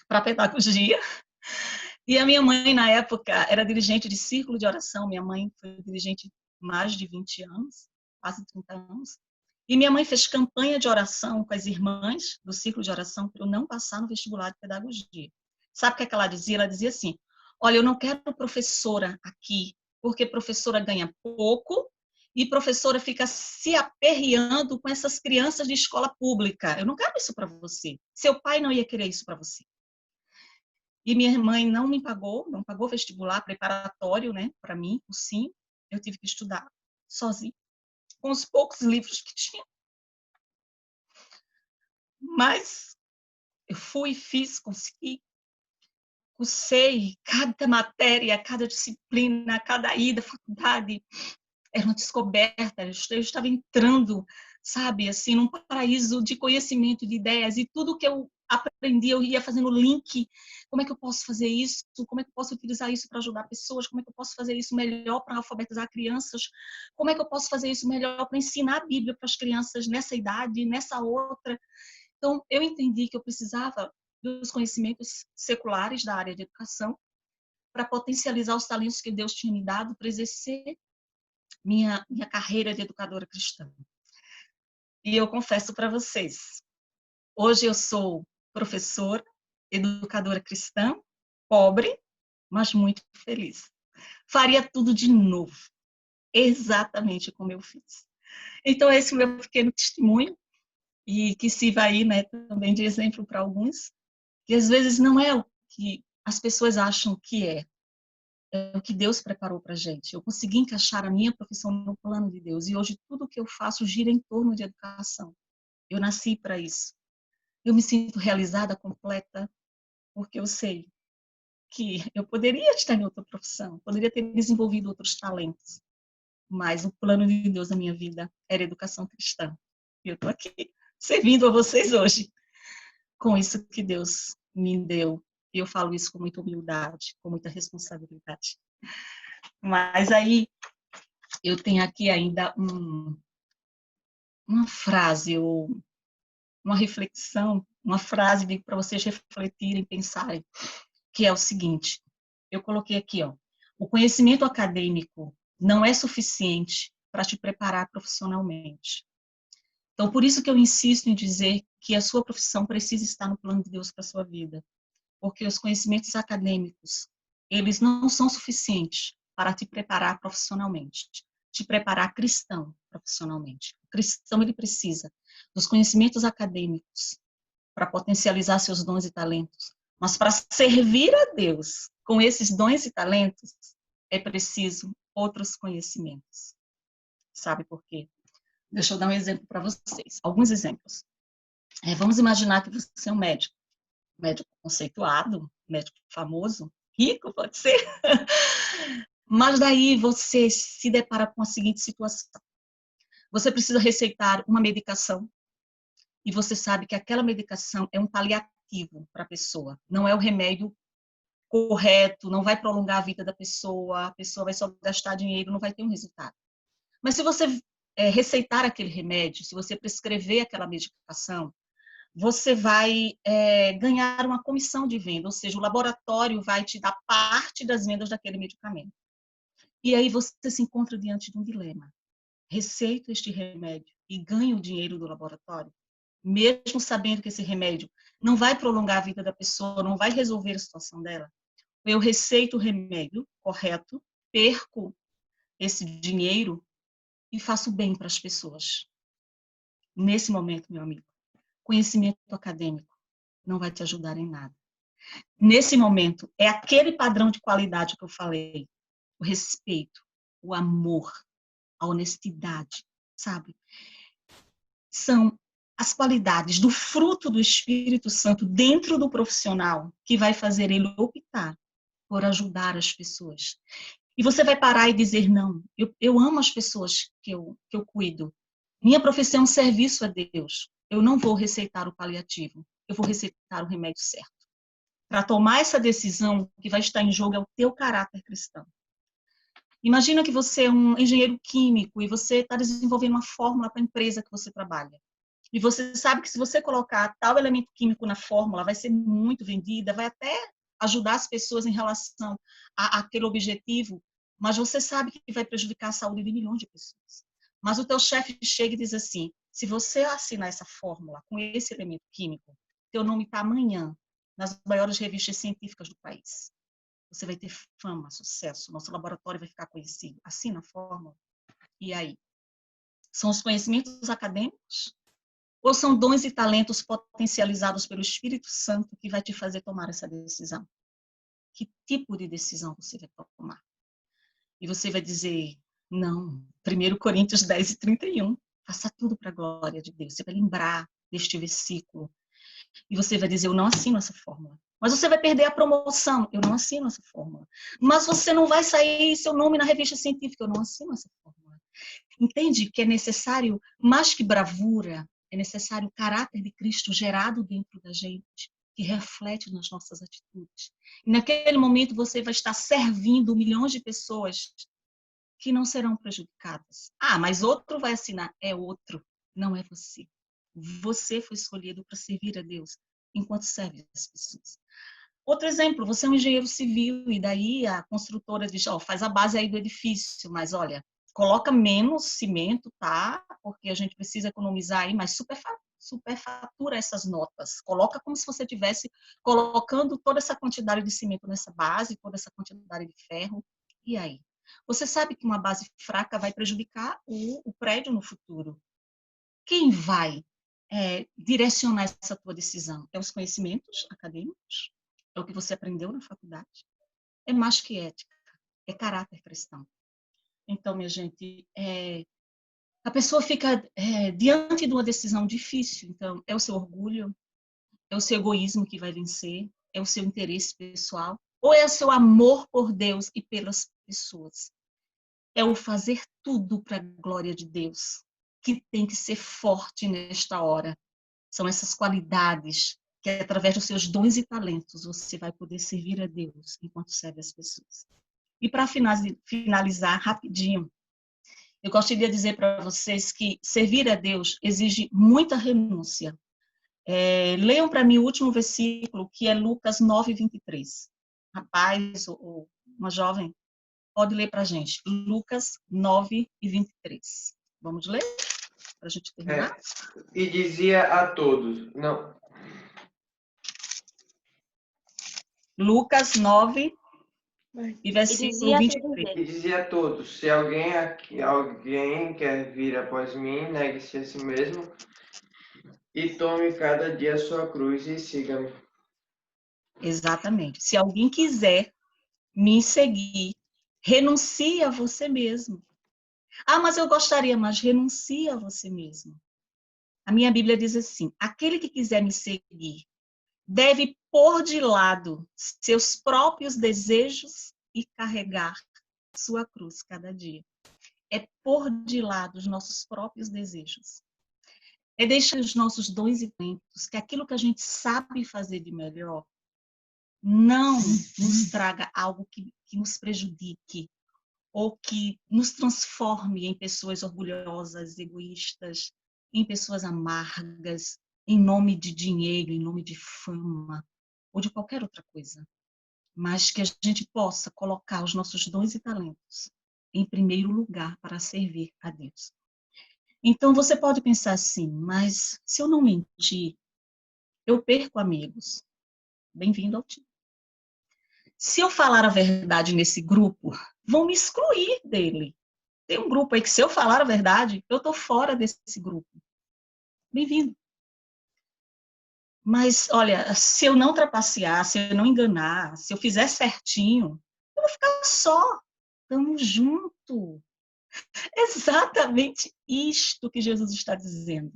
para pedagogia, e a minha mãe, na época, era dirigente de círculo de oração. Minha mãe foi dirigente mais de 20 anos, quase 30 anos. E minha mãe fez campanha de oração com as irmãs do círculo de oração para eu não passar no vestibular de pedagogia. Sabe o que é que ela dizia? Ela dizia assim, olha, eu não quero professora aqui, porque professora ganha pouco e professora fica se aperreando com essas crianças de escola pública. Eu não quero isso para você. Seu pai não ia querer isso para você. E minha mãe não me pagou, não pagou vestibular preparatório, né, para mim, o sim. Eu tive que estudar sozinha, com os poucos livros que tinha. Mas eu fui, fiz, consegui. Cursei cada matéria, cada disciplina, cada ida à faculdade. Era uma descoberta, eu estava entrando, sabe, assim, num paraíso de conhecimento, de ideias, e tudo que eu aprendi, eu ia fazendo link, como é que eu posso fazer isso, como é que eu posso utilizar isso para ajudar pessoas, como é que eu posso fazer isso melhor para alfabetizar crianças, como é que eu posso fazer isso melhor para ensinar a Bíblia para as crianças nessa idade, nessa outra. Então, eu entendi que eu precisava dos conhecimentos seculares da área de educação para potencializar os talentos que Deus tinha me dado para exercer minha carreira de educadora cristã. E eu confesso para vocês, hoje eu sou professora, educadora cristã, pobre, mas muito feliz. Faria tudo de novo, exatamente como eu fiz. Então, esse é o meu pequeno testemunho, e que sirva aí, né, também de exemplo para alguns, que às vezes não é o que as pessoas acham que é o que Deus preparou para a gente. Eu consegui encaixar a minha profissão no plano de Deus, e hoje tudo que eu faço gira em torno de educação. Eu nasci para isso. Eu me sinto realizada, completa, porque eu sei que eu poderia estar em outra profissão, poderia ter desenvolvido outros talentos, mas o plano de Deus na minha vida era educação cristã. E eu estou aqui servindo a vocês hoje com isso que Deus me deu. E eu falo isso com muita humildade, com muita responsabilidade. Mas aí eu tenho aqui ainda uma frase, ou uma reflexão, uma frase para vocês refletirem, pensarem, que é o seguinte. Eu coloquei aqui, ó, o conhecimento acadêmico não é suficiente para te preparar profissionalmente. Então, por isso que eu insisto em dizer que a sua profissão precisa estar no plano de Deus para a sua vida. Porque os conhecimentos acadêmicos, eles não são suficientes para te preparar profissionalmente, te preparar cristão profissionalmente. O cristão, ele precisa dos conhecimentos acadêmicos para potencializar seus dons e talentos, mas para servir a Deus com esses dons e talentos, é preciso outros conhecimentos. Sabe por quê? Deixa eu dar um exemplo para vocês, alguns exemplos. Vamos imaginar que você é um médico conceituado, médico famoso, rico, pode ser. Mas daí você se depara com a seguinte situação. Você precisa receitar uma medicação e você sabe que aquela medicação é um paliativo para a pessoa, não é o remédio correto, não vai prolongar a vida da pessoa, a pessoa vai só gastar dinheiro, não vai ter um resultado. Mas se você receitar aquele remédio, se você prescrever aquela medicação, você vai ganhar uma comissão de venda, ou seja, o laboratório vai te dar parte das vendas daquele medicamento. E aí você se encontra diante de um dilema. Receito este remédio e ganho o dinheiro do laboratório, mesmo sabendo que esse remédio não vai prolongar a vida da pessoa, não vai resolver a situação dela, eu receito o remédio correto, perco esse dinheiro e faço bem para as pessoas. Nesse momento, meu amigo, conhecimento acadêmico não vai te ajudar em nada. Nesse momento, é aquele padrão de qualidade que eu falei, o respeito, o amor, a honestidade, sabe? São as qualidades do fruto do Espírito Santo dentro do profissional que vai fazer ele optar por ajudar as pessoas. E você vai parar e dizer, não, eu amo as pessoas que eu cuido. Minha profissão é um serviço a Deus. Eu não vou receitar o paliativo, eu vou receitar o remédio certo. Para tomar essa decisão, o que vai estar em jogo é o teu caráter cristão. Imagina que você é um engenheiro químico e você está desenvolvendo uma fórmula para a empresa que você trabalha. E você sabe que se você colocar tal elemento químico na fórmula, vai ser muito vendida, vai até ajudar as pessoas em relação àquele objetivo, mas você sabe que vai prejudicar a saúde de milhões de pessoas. Mas o teu chefe chega e diz assim, se você assinar essa fórmula com esse elemento químico, teu nome está amanhã nas maiores revistas científicas do país. Você vai ter fama, sucesso, nosso laboratório vai ficar conhecido. Assina a fórmula. E aí? São os conhecimentos acadêmicos? Ou são dons e talentos potencializados pelo Espírito Santo que vai te fazer tomar essa decisão? Que tipo de decisão você vai tomar? E você vai dizer, não, 1 Coríntios 10:31, faça tudo para a glória de Deus. Você vai lembrar deste versículo. E você vai dizer, eu não assino essa fórmula. Mas você vai perder a promoção, eu não assino essa fórmula. Mas você não vai sair seu nome na revista científica, eu não assino essa fórmula. Entende que é necessário, mais que bravura, é necessário o caráter de Cristo gerado dentro da gente, que reflete nas nossas atitudes. E naquele momento você vai estar servindo milhões de pessoas que não serão prejudicadas. Ah, mas outro vai assinar. É outro, não é você. Você foi escolhido para servir a Deus enquanto serve as pessoas. Outro exemplo, você é um engenheiro civil e daí a construtora diz, faz a base aí do edifício, mas olha, coloca menos cimento, tá? Porque a gente precisa economizar aí, mas superfatura essas notas. Coloca como se você estivesse colocando toda essa quantidade de cimento nessa base, toda essa quantidade de ferro. E aí? Você sabe que uma base fraca vai prejudicar o prédio no futuro. Quem vai direcionar essa tua decisão? É os conhecimentos acadêmicos? É o que você aprendeu na faculdade? É mais que ética, é caráter cristão. Então, minha gente, a pessoa fica diante de uma decisão difícil. Então, é o seu orgulho, é o seu egoísmo que vai vencer, é o seu interesse pessoal, ou é o seu amor por Deus e pelas pessoas? É o fazer tudo para a glória de Deus, que tem que ser forte nesta hora. São essas qualidades que, através dos seus dons e talentos, você vai poder servir a Deus enquanto serve as pessoas. E para finalizar rapidinho, eu gostaria de dizer para vocês que servir a Deus exige muita renúncia. Leiam para mim o último versículo, que é Lucas 9:23. Rapaz ou uma jovem, pode ler para a gente. Lucas 9:23. Vamos ler? Para a gente terminar? E dizia a todos, não. Lucas 9 e versículo 23. E dizia a todos, se alguém quer vir após mim, negue-se a si mesmo e tome cada dia a sua cruz e siga-me. Exatamente. Se alguém quiser me seguir, renuncie a você mesmo. Ah, mas eu gostaria, mas renuncie a você mesmo. A minha Bíblia diz assim, aquele que quiser me seguir deve pôr de lado seus próprios desejos e carregar sua cruz cada dia. É pôr de lado os nossos próprios desejos. É deixar os nossos dons e talentos, que aquilo que a gente sabe fazer de melhor, não nos traga algo que nos prejudique ou que nos transforme em pessoas orgulhosas, egoístas, em pessoas amargas, em nome de dinheiro, em nome de fama ou de qualquer outra coisa. Mas que a gente possa colocar os nossos dons e talentos em primeiro lugar para servir a Deus. Então você pode pensar assim, mas se eu não mentir, eu perco amigos. Bem-vindo ao time. Se eu falar a verdade nesse grupo, vão me excluir dele. Tem um grupo aí que, se eu falar a verdade, eu estou fora desse grupo. Bem-vindo. Mas, olha, se eu não trapacear, se eu não enganar, se eu fizer certinho, eu vou ficar só. Estamos juntos. Exatamente isto que Jesus está dizendo.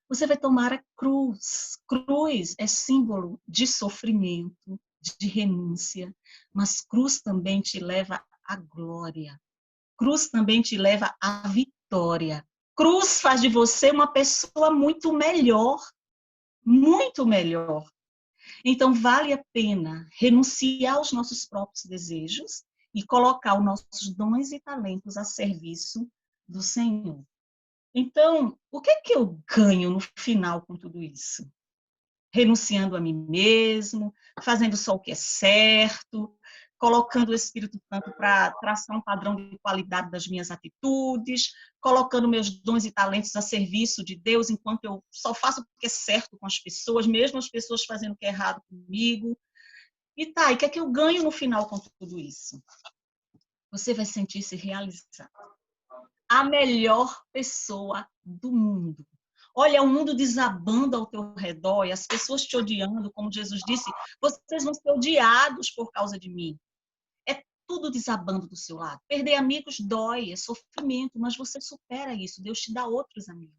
Você vai tomar a cruz. Cruz é símbolo de sofrimento, de renúncia, mas cruz também te leva à glória. Cruz também te leva à vitória. Cruz faz de você uma pessoa muito melhor, muito melhor. Então, vale a pena renunciar aos nossos próprios desejos e colocar os nossos dons e talentos a serviço do Senhor. Então, o que é que eu ganho no final com tudo isso? Renunciando a mim mesmo, fazendo só o que é certo, colocando o Espírito Santo para traçar um padrão de qualidade das minhas atitudes, colocando meus dons e talentos a serviço de Deus, enquanto eu só faço o que é certo com as pessoas, mesmo as pessoas fazendo o que é errado comigo. E o que é que eu ganho no final com tudo isso? Você vai sentir-se realizado. A melhor pessoa do mundo. Olha, o mundo desabando ao teu redor e as pessoas te odiando, como Jesus disse, vocês vão ser odiados por causa de mim. É tudo desabando do seu lado. Perder amigos dói, é sofrimento, mas você supera isso. Deus te dá outros amigos.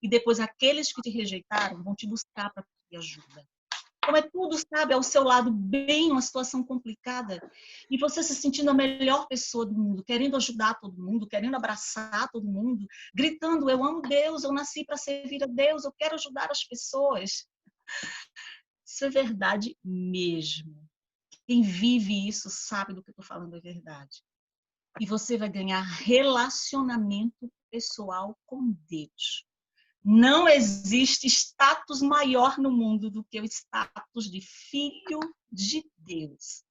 E depois aqueles que te rejeitaram vão te buscar para pedir ajuda. Então é tudo, sabe, ao seu lado, bem uma situação complicada. E você se sentindo a melhor pessoa do mundo, querendo ajudar todo mundo, querendo abraçar todo mundo, gritando, eu amo Deus, eu nasci para servir a Deus, eu quero ajudar as pessoas. Isso é verdade mesmo. Quem vive isso sabe do que eu estou falando, é verdade. E você vai ganhar relacionamento pessoal com Deus. Não existe status maior no mundo do que o status de filho de Deus.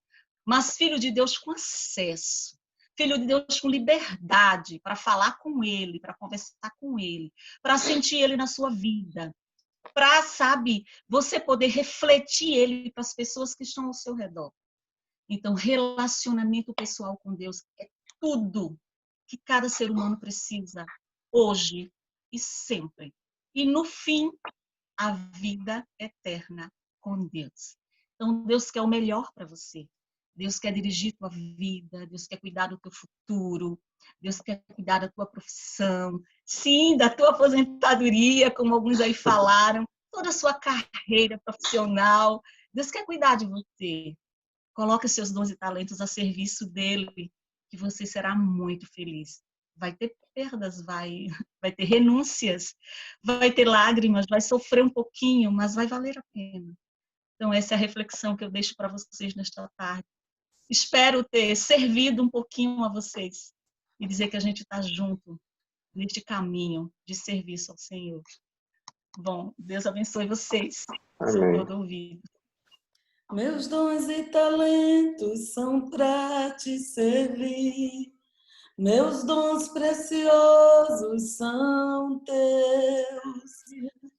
Mas filho de Deus com acesso. Filho de Deus com liberdade para falar com Ele, para conversar com Ele, para sentir Ele na sua vida. Para, sabe, você poder refletir Ele para as pessoas que estão ao seu redor. Então, relacionamento pessoal com Deus é tudo que cada ser humano precisa hoje e sempre. E, no fim, a vida eterna com Deus. Então, Deus quer o melhor para você. Deus quer dirigir tua vida, Deus quer cuidar do teu futuro, Deus quer cuidar da tua profissão, sim, da tua aposentadoria, como alguns aí falaram, toda a sua carreira profissional. Deus quer cuidar de você. Coloque seus dons e talentos a serviço dele, que você será muito feliz. Vai ter perdas, vai ter renúncias, vai ter lágrimas, vai sofrer um pouquinho, mas vai valer a pena. Então, essa é a reflexão que eu deixo para vocês nesta tarde. Espero ter servido um pouquinho a vocês e dizer que a gente está junto neste caminho de serviço ao Senhor. Bom, Deus abençoe vocês. Sou todo ouvido. Meus dons e talentos são para te servir. Meus dons preciosos são teus.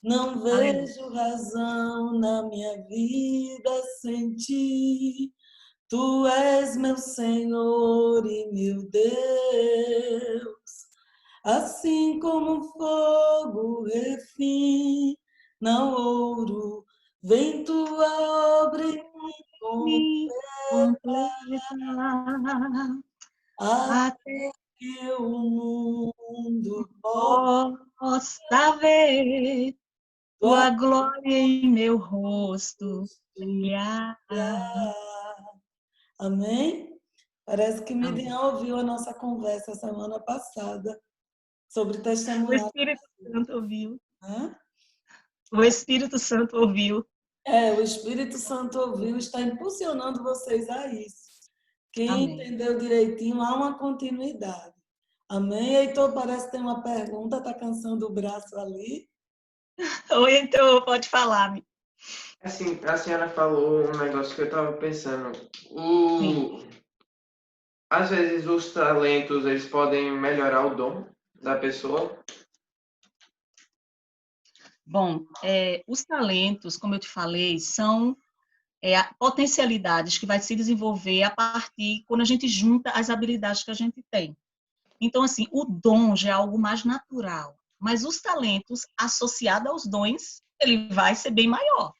Não vejo razão na minha vida sem ti. Tu és meu Senhor e meu Deus. Assim como fogo refina o ouro, vem tua obra em mim completar, até que o mundo possa ver tua glória em meu rosto brilhar. Amém? Parece que Midian ouviu a nossa conversa semana passada sobre testemunhar. O Espírito Santo ouviu. Hã? O Espírito Santo ouviu. O Espírito Santo ouviu, está impulsionando vocês a isso. Quem entendeu direitinho, há uma continuidade. Amém? Heitor, parece que tem uma pergunta, está cansando o braço ali. Oi, Heitor, pode falar. Assim, a senhora falou um negócio que eu estava pensando. Às vezes os talentos, eles podem melhorar o dom da pessoa. Bom, os talentos, como eu te falei, são potencialidades que vai se desenvolver a partir, quando a gente junta as habilidades que a gente tem. Então, assim, o dom já é algo mais natural, mas os talentos associados aos dons, ele vai ser bem maior.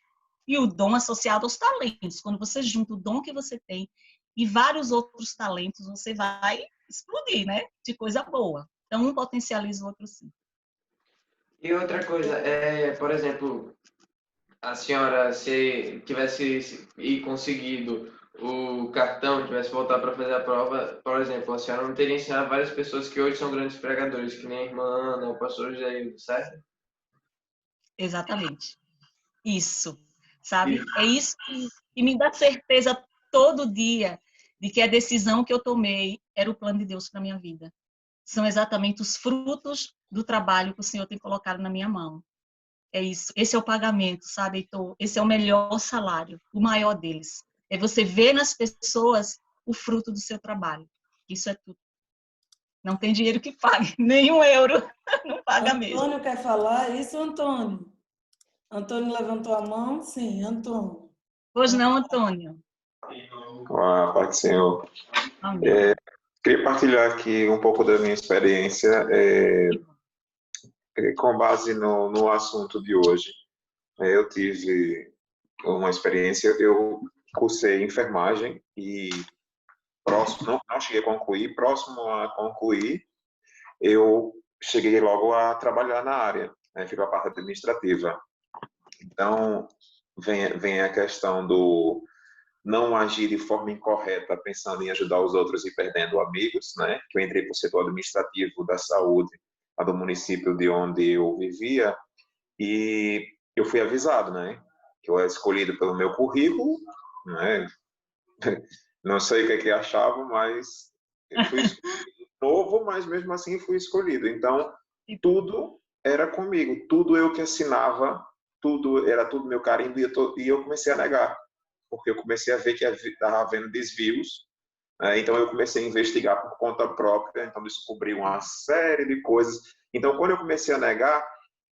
E o dom associado aos talentos, quando você junta o dom que você tem e vários outros talentos, você vai explodir, né? De coisa boa. Então, um potencializa o outro, sim. E outra coisa, por exemplo, a senhora, se tivesse conseguido o cartão, tivesse voltado para fazer a prova, por exemplo, a senhora não teria ensinado várias pessoas que hoje são grandes pregadores, que nem a irmã Ana, o pastor Jair, certo? Exatamente. Isso, sabe? É isso que me dá certeza todo dia de que a decisão que eu tomei era o plano de Deus para minha vida. São exatamente os frutos do trabalho que o Senhor tem colocado na minha mão. É isso. Esse é o pagamento, sabe, Heitor? Esse é o melhor salário, o maior deles. É você ver nas pessoas o fruto do seu trabalho. Isso é tudo. Não tem dinheiro que pague, nem €1 não paga mesmo. Antônio quer falar isso, Antônio? Antônio levantou a mão? Sim, Antônio. Pois não, Antônio? Olá, Pai do Senhor. Amém. Queria partilhar aqui um pouco da minha experiência com base no assunto de hoje. Eu tive uma experiência, eu cursei enfermagem e próximo, não cheguei a concluir, próximo a concluir, eu cheguei logo a trabalhar na área, né, fico a parte administrativa. Então, vem a questão do não agir de forma incorreta, pensando em ajudar os outros e perdendo amigos, né? Que eu entrei para o setor administrativo da saúde, lá do município de onde eu vivia, e eu fui avisado, né? Que eu era escolhido pelo meu currículo, né? Não sei o que é que achavam, mas eu fui novo, mas mesmo assim fui escolhido. Então, tudo era comigo, tudo eu que assinava, era tudo meu carimbo, e eu comecei a negar, porque eu comecei a ver que estava havendo desvios, né? Então eu comecei a investigar por conta própria, então descobri uma série de coisas. Então, quando eu comecei a negar,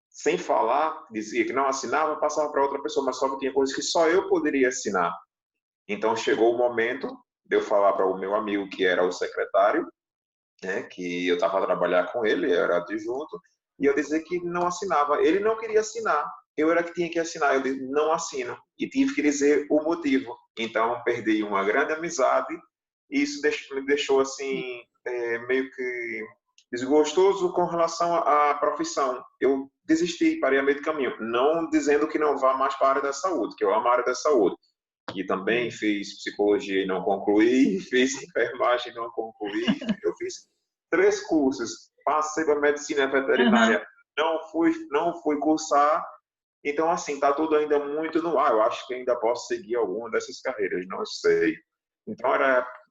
sem falar, dizia que não assinava, passava para outra pessoa, mas só que tinha coisas que só eu poderia assinar. Então chegou o momento de eu falar para o meu amigo, que era o secretário, né, que eu estava a trabalhar com ele, eu era adjunto, e eu dizia que não assinava. Ele não queria assinar, eu era que tinha que assinar. Eu disse, não assino, e tive que dizer o motivo. Então, perdi uma grande amizade, e isso me deixou, assim, meio que desgostoso com relação à profissão. Eu desisti, parei a meio do caminho, não dizendo que não vá mais para a área da saúde, que eu amo a área da saúde. E também fiz psicologia e não concluí, fiz enfermagem e não concluí, eu fiz 3 cursos, passei para medicina veterinária, não fui cursar, então assim, está tudo ainda muito no ar, eu acho que ainda posso seguir alguma dessas carreiras, não sei. Então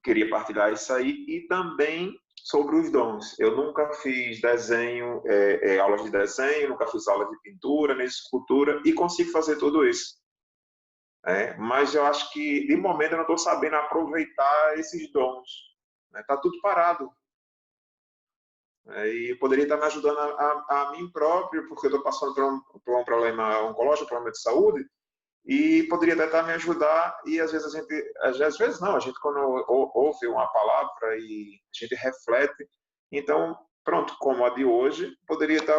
queria partilhar isso aí, e também sobre os dons. Eu nunca fiz desenho, aulas de desenho, nunca fiz aulas de pintura, nem escultura, e consigo fazer tudo isso. Mas eu acho que, de momento, eu não estou sabendo aproveitar esses dons. Está tudo parado. E eu poderia estar me ajudando a mim próprio, porque eu estou passando por um problema oncológico, um problema de saúde, e poderia tentar me ajudar, e às vezes a gente quando ouve uma palavra e a gente reflete, então, pronto, como a de hoje, poderia estar,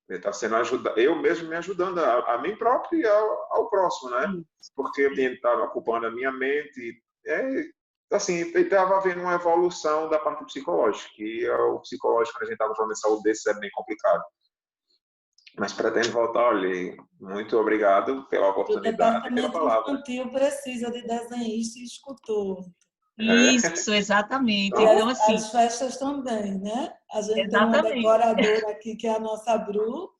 ele está sendo eu mesmo me ajudando a mim próprio e ao próximo, né? Porque eu estava ocupando a minha mente. Assim, estava havendo uma evolução da parte psicológica, que o psicológico, quando a gente estava falando de saúde desse, é bem complicado. Mas pretendo voltar, olha, muito obrigado pela oportunidade e pela palavra. O departamento infantil precisa de desenhista e escultor. Isso, exatamente. Então, assim, as festas também, né? A gente exatamente. Tem uma decoradora aqui, que é a nossa Bru.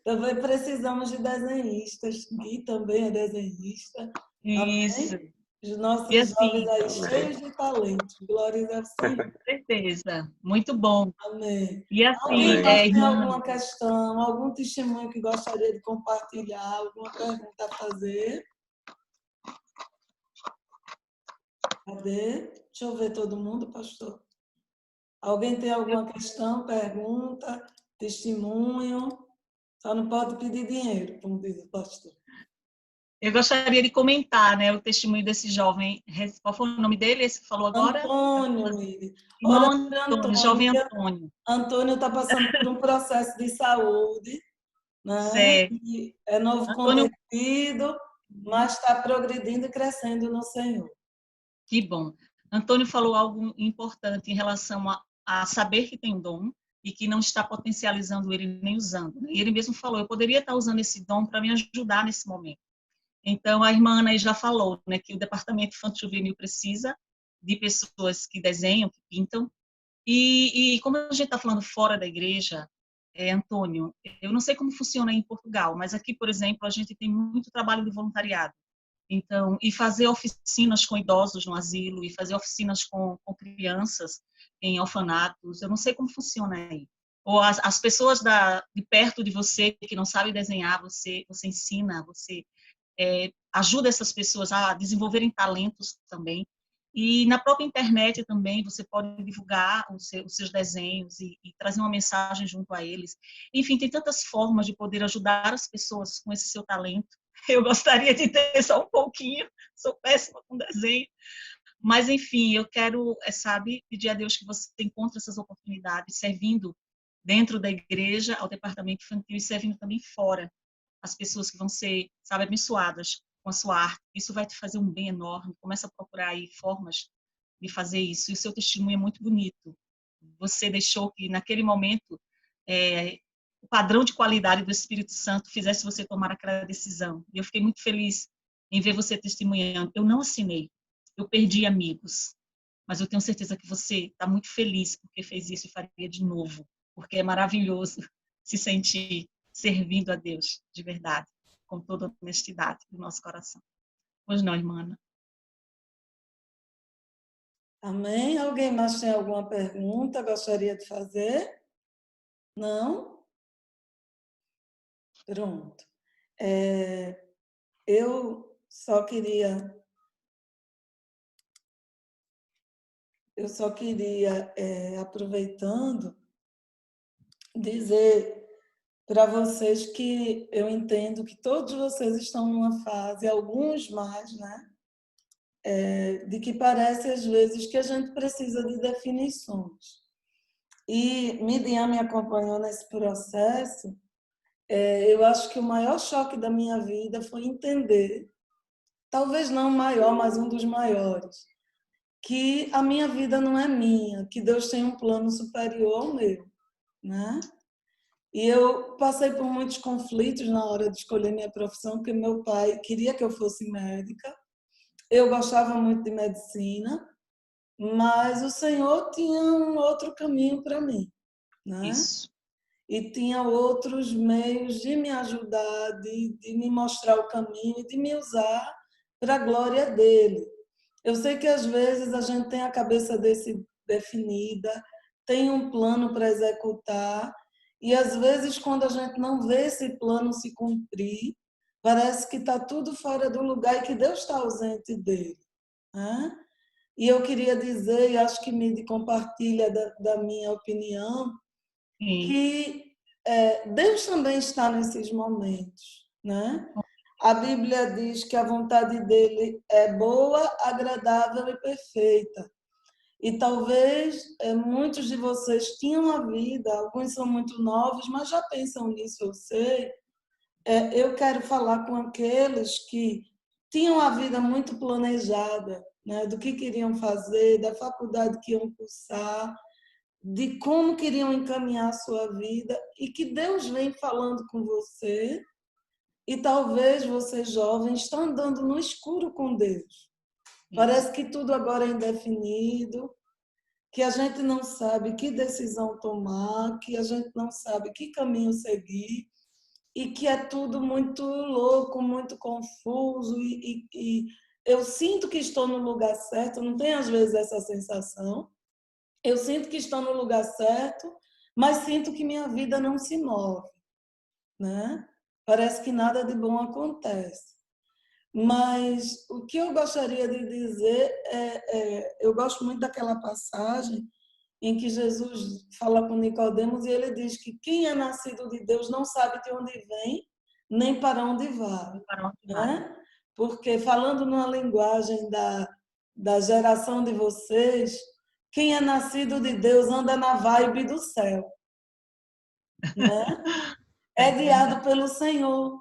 Também precisamos de desenhistas. Gui também é desenhista. Isso. Amém? Os nossos assim, jovens aí cheios de talento. Glória ao Senhor. Com certeza. Muito bom. Amém. E assim, Alguém tem irmã, alguma questão, algum testemunho que gostaria de compartilhar, alguma pergunta a fazer? Cadê? Deixa eu ver todo mundo, pastor. Alguém tem alguma questão, pergunta, testemunho? Só não pode pedir dinheiro, como diz o pastor. Eu gostaria de comentar, né, o testemunho desse jovem. Qual foi o nome dele? Esse que falou agora? Antônio, Miri. Irmão Ora, Antônio, jovem Antônio. Antônio está passando por um processo de saúde, né? Certo. E é novo Antônio, convertido, mas está progredindo e crescendo no Senhor. que bom. Antônio falou algo importante em relação a saber que tem um dom e que não está potencializando ele nem usando. E ele mesmo falou, eu poderia estar usando esse dom para me ajudar nesse momento. Então, a irmã Ana já falou, né, que o departamento infantil juvenil precisa de pessoas que desenham, que pintam. E como a gente está falando fora da igreja, Antônio, eu não sei como funciona em Portugal, mas aqui, por exemplo, a gente tem muito trabalho de voluntariado. Então, e fazer oficinas com idosos no asilo, e fazer oficinas com crianças em orfanatos, eu não sei como funciona aí. Ou as pessoas de perto de você que não sabem desenhar, você ensina, você ajuda essas pessoas a desenvolverem talentos também. E na própria internet também você pode divulgar os seus desenhos e trazer uma mensagem junto a eles. Enfim, tem tantas formas de poder ajudar as pessoas com esse seu talento. Eu gostaria de ter só um pouquinho, sou péssima com desenho. Mas, enfim, eu quero, sabe, pedir a Deus que você encontre essas oportunidades servindo dentro da igreja, ao departamento infantil e servindo também fora. As pessoas que vão ser, sabe, abençoadas com a sua arte. Isso vai te fazer um bem enorme. Começa a procurar aí formas de fazer isso. E o seu testemunho é muito bonito. Você deixou que, naquele momento, o padrão de qualidade do Espírito Santo fizesse você tomar aquela decisão. E eu fiquei muito feliz em ver você testemunhando. Eu não assinei. Eu perdi amigos. Mas eu tenho certeza que você está muito feliz porque fez isso e faria de novo. Porque é maravilhoso se sentir servindo a Deus de verdade, com toda a honestidade do nosso coração. Pois não, irmã Ana? Amém? Alguém mais tem alguma pergunta? Gostaria de fazer? Não? Pronto. Eu só queria aproveitando, dizer para vocês que eu entendo que todos vocês estão numa fase, alguns mais, né? De que parece às vezes que a gente precisa de definições. E Midian me acompanhou nesse processo. Eu acho que o maior choque da minha vida foi entender, talvez não o maior, mas um dos maiores, que a minha vida não é minha, que Deus tem um plano superior ao meu, né? E eu passei por muitos conflitos na hora de escolher minha profissão, porque meu pai queria que eu fosse médica. Eu gostava muito de medicina, mas o Senhor tinha um outro caminho para mim, né? Isso. E tinha outros meios de me ajudar, de me mostrar o caminho e de me usar para a glória dele. Eu sei que às vezes a gente tem a cabeça definida, tem um plano para executar, e às vezes quando a gente não vê esse plano se cumprir, parece que está tudo fora do lugar e que Deus está ausente dele, né? E eu queria dizer, e acho que Midi compartilha da minha opinião, Sim. que Deus também está nesses momentos, né? A Bíblia diz que a vontade dele é boa, agradável e perfeita. E talvez muitos de vocês tinham a vida, alguns são muito novos, mas já pensam nisso, eu sei. Eu quero falar com aqueles que tinham a vida muito planejada, né? Do que queriam fazer, da faculdade que iam cursar, de como queriam encaminhar a sua vida e que Deus vem falando com você. E talvez você, jovem, está andando no escuro com Deus. Parece que tudo agora é indefinido, que a gente não sabe que decisão tomar, que a gente não sabe que caminho seguir, e que é tudo muito louco, muito confuso, e eu sinto que estou no lugar certo, não tenho às vezes essa sensação. Eu sinto que estou no lugar certo, mas sinto que minha vida não se move, né? Parece que nada de bom acontece. Mas o que eu gostaria de dizer eu gosto muito daquela passagem em que Jesus fala com Nicodemos e ele diz que quem é nascido de Deus não sabe de onde vem nem para onde vai, né? porque falando numa linguagem da geração de vocês, quem é nascido de Deus anda na vibe do céu, né? É guiado pelo Senhor.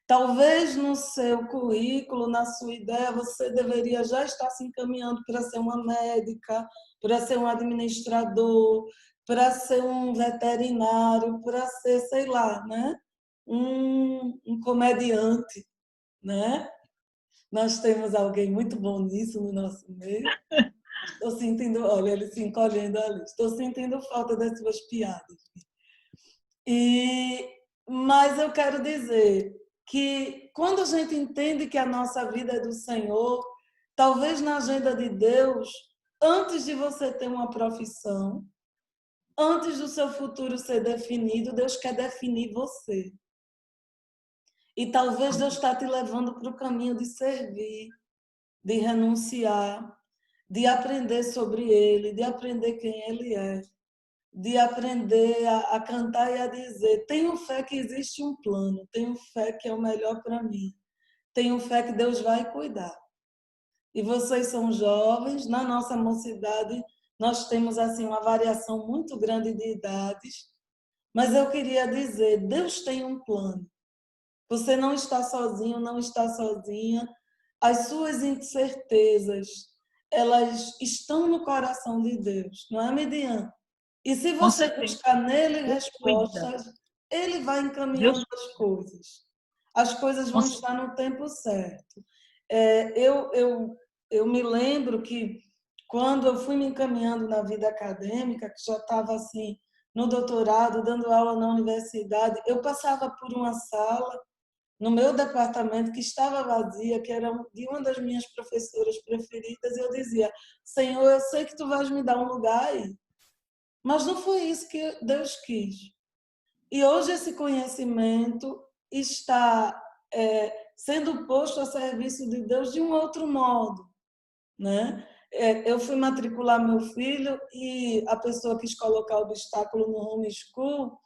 Talvez no seu currículo, na sua ideia, você deveria já estar se encaminhando para ser uma médica, para ser um administrador, para ser um veterinário, para ser, sei lá, né? Um comediante, né? Nós temos alguém muito bom nisso no nosso meio. Estou sentindo, olha, ele se encolhendo ali. Estou sentindo falta das suas piadas. Mas eu quero dizer que quando a gente entende que a nossa vida é do Senhor, talvez na agenda de Deus, antes de você ter uma profissão, antes do seu futuro ser definido, Deus quer definir você. E talvez Deus está te levando para o caminho de servir, de renunciar, de aprender sobre Ele, de aprender quem Ele é, de aprender a cantar e a dizer: tenho fé que existe um plano, tenho fé que é o melhor para mim, tenho fé que Deus vai cuidar. E vocês são jovens, na nossa mocidade nós temos assim uma variação muito grande de idades, mas eu queria dizer, Deus tem um plano. Você não está sozinho, não está sozinha. As suas incertezas, elas estão no coração de Deus, não é, Midian? E se você buscar nele respostas, ele vai encaminhando as coisas. As coisas vão estar no tempo certo. Eu me lembro que quando eu fui me encaminhando na vida acadêmica, que já estava assim no doutorado, dando aula na universidade, eu passava por uma sala no meu departamento que estava vazia, que era de uma das minhas professoras preferidas, e eu dizia: Senhor, eu sei que tu vais me dar um lugar aí. Mas não foi isso que Deus quis. E hoje esse conhecimento está sendo posto a serviço de Deus de um outro modo, né? Eu fui matricular meu filho e a pessoa quis colocar obstáculo no homeschool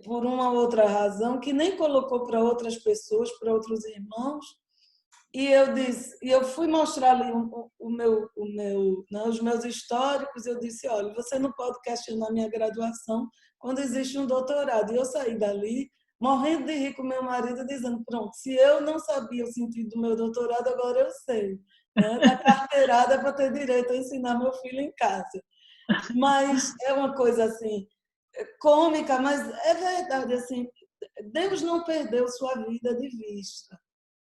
por uma outra razão, que nem colocou para outras pessoas, para outros irmãos. E eu fui mostrar ali os meus históricos. Eu disse: olha, você não pode questionar minha graduação quando existe um doutorado. E eu saí dali morrendo de rir com meu marido, dizendo: pronto, se eu não sabia o sentido do meu doutorado, agora eu sei, né? Da carteirada para ter direito a ensinar meu filho em casa. Mas é uma coisa assim cômica, mas é verdade, assim, Deus não perdeu sua vida de vista,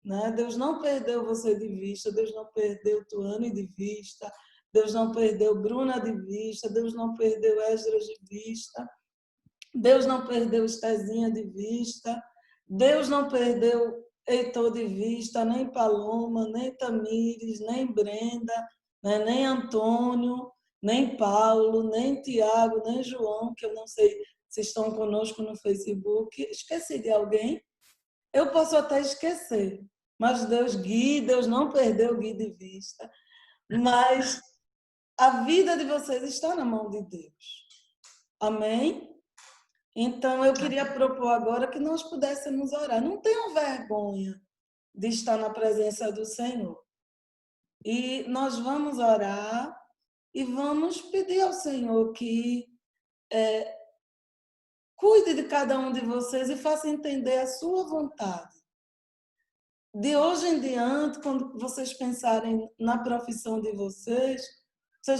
né? Deus não perdeu você de vista, Deus não perdeu Tuane de vista, Deus não perdeu Bruna de vista, Deus não perdeu Esdras de vista, Deus não perdeu Estezinha de vista, Deus não perdeu Heitor de vista, nem Paloma, nem Tamires, nem Brenda, né? Nem Antônio, nem Paulo, nem Tiago, nem João, que eu não sei se estão conosco no Facebook. Esqueci de alguém? Eu posso até esquecer, mas Deus não perdeu o Gui de vista. Mas a vida de vocês está na mão de Deus. Amém? Então, eu queria propor agora que nós pudéssemos orar. Não tenham vergonha de estar na presença do Senhor. E nós vamos orar e vamos pedir ao Senhor que cuide de cada um de vocês e faça entender a sua vontade. De hoje em diante, quando vocês pensarem na profissão de vocês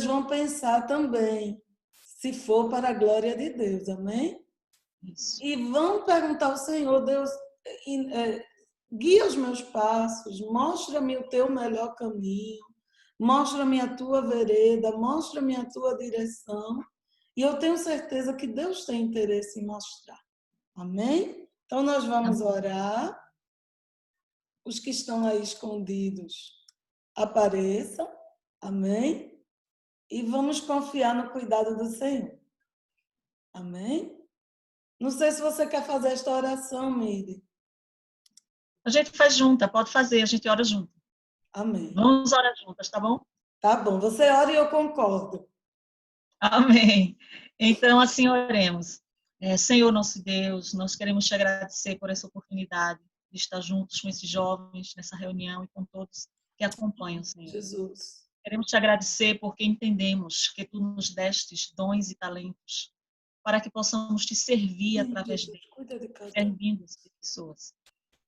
vão pensar também se for para a glória de Deus, amém? Isso. E vão perguntar ao Senhor: Deus, guia os meus passos, mostra-me o teu melhor caminho, mostra-me a tua vereda, mostra-me a tua direção. E eu tenho certeza que Deus tem interesse em mostrar. Amém? Então, nós vamos orar. Os que estão aí escondidos, apareçam. Amém? E vamos confiar no cuidado do Senhor. Amém? Não sei se você quer fazer esta oração, Miri. A gente faz junta, pode fazer, a gente ora junto. Amém. Vamos orar juntas, tá bom? Tá bom, você ora e eu concordo. Amém. Então, assim oremos. Senhor nosso Deus, nós queremos te agradecer por essa oportunidade de estar juntos com esses jovens nessa reunião e com todos que acompanham, Senhor. Jesus. Queremos te agradecer porque entendemos que tu nos destes dons e talentos para que possamos te servir através deles, servindo as pessoas.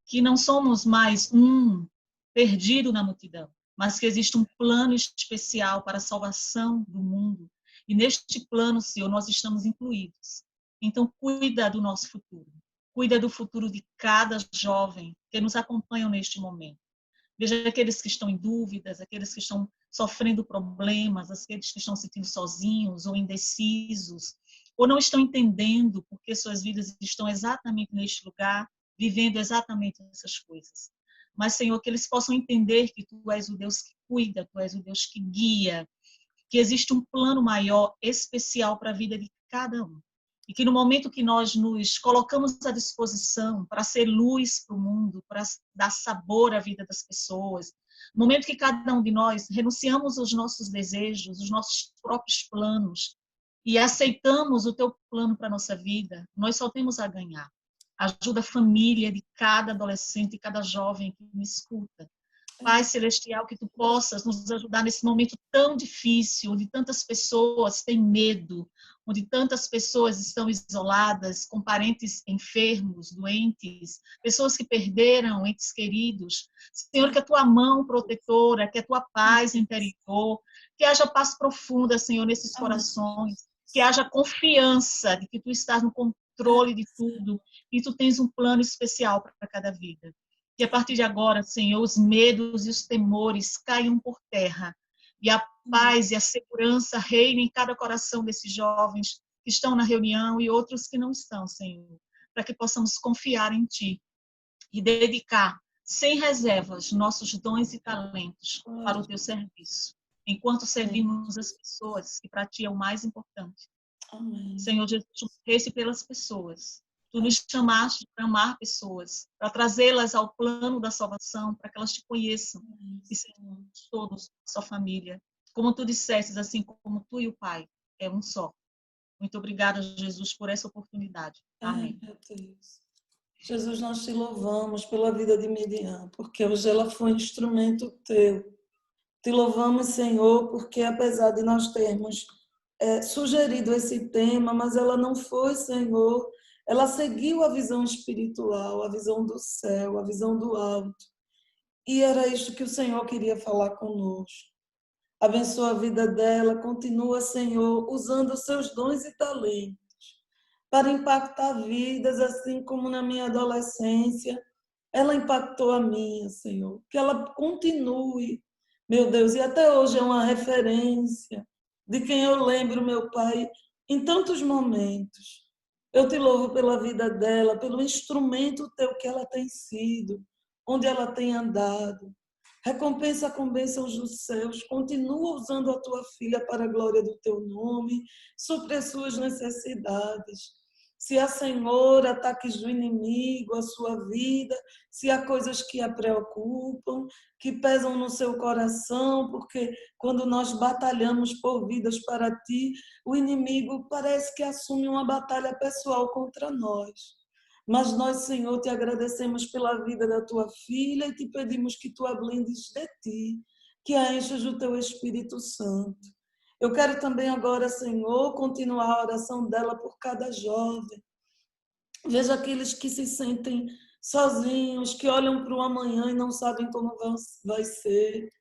Que não somos mais um perdido na multidão, mas que existe um plano especial para a salvação do mundo. E neste plano, Senhor, nós estamos incluídos. Então, cuida do nosso futuro. Cuida do futuro de cada jovem que nos acompanha neste momento. Veja aqueles que estão em dúvidas, aqueles que estão sofrendo problemas, aqueles que estão se sentindo sozinhos ou indecisos, ou não estão entendendo porque suas vidas estão exatamente neste lugar, vivendo exatamente essas coisas. Mas, Senhor, que eles possam entender que Tu és o Deus que cuida, Tu és o Deus que guia, que existe um plano maior, especial para a vida de cada um. E que no momento que nós nos colocamos à disposição para ser luz para o mundo, para dar sabor à vida das pessoas, no momento que cada um de nós renunciamos aos nossos desejos, os nossos próprios planos, e aceitamos o Teu plano para a nossa vida, nós só temos a ganhar. Ajuda a família de cada adolescente e cada jovem que me escuta. Pai Celestial, que Tu possas nos ajudar nesse momento tão difícil, onde tantas pessoas têm medo, onde tantas pessoas estão isoladas, com parentes enfermos, doentes, pessoas que perderam entes queridos. Senhor, que a Tua mão protetora, que a Tua paz interior, que haja paz profunda, Senhor, nesses corações, que haja confiança de que Tu estás no controle de tudo e Tu tens um plano especial para cada vida. Que a partir de agora, Senhor, os medos e os temores caiam por terra e a paz e a segurança reinem em cada coração desses jovens que estão na reunião e outros que não estão, Senhor, para que possamos confiar em Ti e dedicar sem reservas nossos dons e talentos para o Teu serviço, enquanto servimos as pessoas, que para Ti é o mais importante. Amém. Senhor Jesus, esse pelas pessoas. Tu nos chamaste para amar pessoas, para trazê-las ao plano da salvação, para que elas te conheçam e sejam todos sua família. Como Tu dissestes, assim como Tu e o Pai é um só. Muito obrigada, Jesus, por essa oportunidade. Amém. Meu Deus. Jesus, nós Te louvamos pela vida de Miriam, porque hoje ela foi instrumento Teu. Te louvamos, Senhor, porque apesar de nós termos sugerido esse tema, mas ela não foi, Senhor. Ela seguiu a visão espiritual, a visão do céu, a visão do alto. E era isso que o Senhor queria falar conosco. Abençoa a vida dela, continua, Senhor, usando os seus dons e talentos para impactar vidas, assim como na minha adolescência ela impactou a minha, Senhor. Que ela continue, meu Deus, e até hoje é uma referência de quem eu lembro, meu Pai, em tantos momentos. Eu Te louvo pela vida dela, pelo instrumento Teu que ela tem sido, onde ela tem andado. Recompensa com bênçãos dos céus, continua usando a Tua filha para a glória do Teu nome, supre as suas necessidades. Se há, Senhor, ataques do inimigo, a sua vida, se há coisas que a preocupam, que pesam no seu coração, porque quando nós batalhamos por vidas para Ti, o inimigo parece que assume uma batalha pessoal contra nós. Mas nós, Senhor, Te agradecemos pela vida da Tua filha e Te pedimos que Tu a blindes de Ti, que a enchas do Teu Espírito Santo. Eu quero também agora, Senhor, continuar a oração dela por cada jovem. Veja aqueles que se sentem sozinhos, que olham para o amanhã e não sabem como vai ser,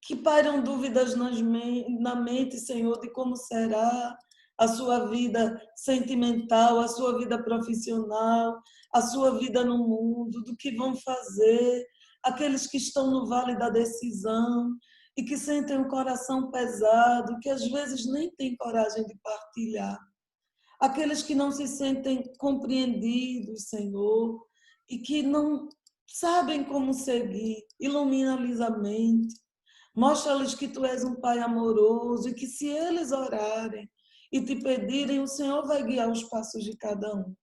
que pairam dúvidas na mente, Senhor, de como será a sua vida sentimental, a sua vida profissional, a sua vida no mundo, do que vão fazer, aqueles que estão no vale da decisão e que sentem o coração pesado, que às vezes nem têm coragem de partilhar. Aqueles que não se sentem compreendidos, Senhor, e que não sabem como seguir. Ilumina-lhes a mente. Mostra-lhes que Tu és um Pai amoroso e que se eles orarem e Te pedirem, o Senhor vai guiar os passos de cada um.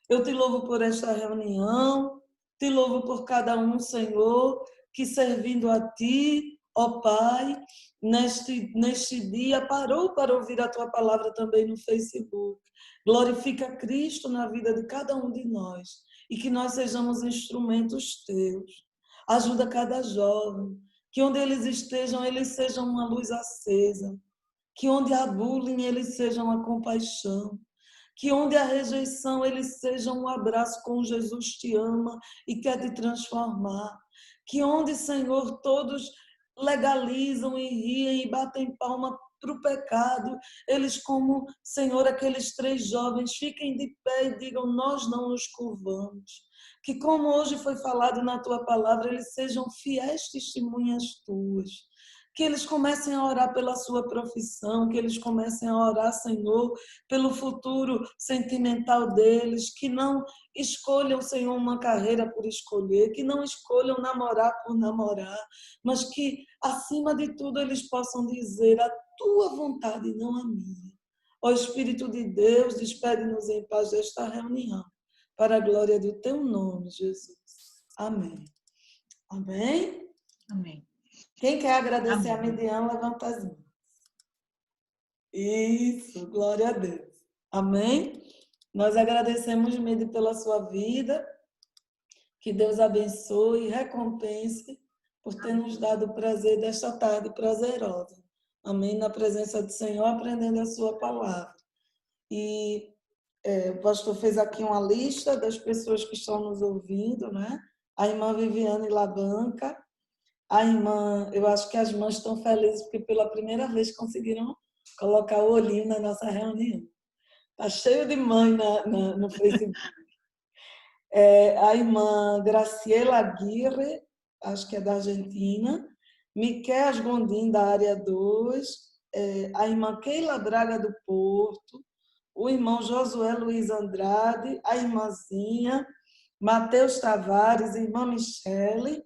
Eu Te louvo por esta reunião, Te louvo por cada um, Senhor, que servindo a Ti, ó Pai, neste dia parou para ouvir a Tua palavra também no Facebook. Glorifica Cristo na vida de cada um de nós. e que nós sejamos instrumentos teus. Ajuda cada jovem, que onde eles estejam, eles sejam uma luz acesa, que onde há bullying, eles sejam a compaixão, que onde há rejeição, eles sejam um abraço com Jesus te ama e quer te transformar, que onde, Senhor, todos legalizam e riem e batem palma para o pecado, eles como, Senhor, aqueles 3 jovens, fiquem de pé e digam, nós não nos curvamos. Que como hoje foi falado na tua palavra, eles sejam fiéis testemunhas tuas. Que eles comecem a orar pela sua profissão, que eles comecem a orar, Senhor, pelo futuro sentimental deles, que não escolham, Senhor, uma carreira por escolher, que não escolham namorar por namorar, mas que, acima de tudo, eles possam dizer a tua vontade, não a minha. Ó Espírito de Deus, despede-nos em paz desta reunião, para a glória do teu nome, Jesus. Amém. Amém? Amém. Quem quer agradecer Amém. a Midian, levanta as mãos. Isso, glória a Deus. Amém? Nós agradecemos, Midi, pela sua vida. Que Deus abençoe e recompense por ter nos dado o prazer desta tarde prazerosa. Amém? Na presença do Senhor, aprendendo a sua palavra. E o pastor fez aqui uma lista das pessoas que estão nos ouvindo, né? A irmã Viviane Labanca, a irmã, eu acho que as mães estão felizes porque pela primeira vez conseguiram colocar o olhinho na nossa reunião. Está cheio de mãe no Facebook. A irmã Graciela Aguirre, acho que é da Argentina, Miquel Gondim, da área 2, a irmã Keila Braga do Porto, o irmão Josué Luiz Andrade, a irmãzinha, Mateus Tavares, irmã Michele,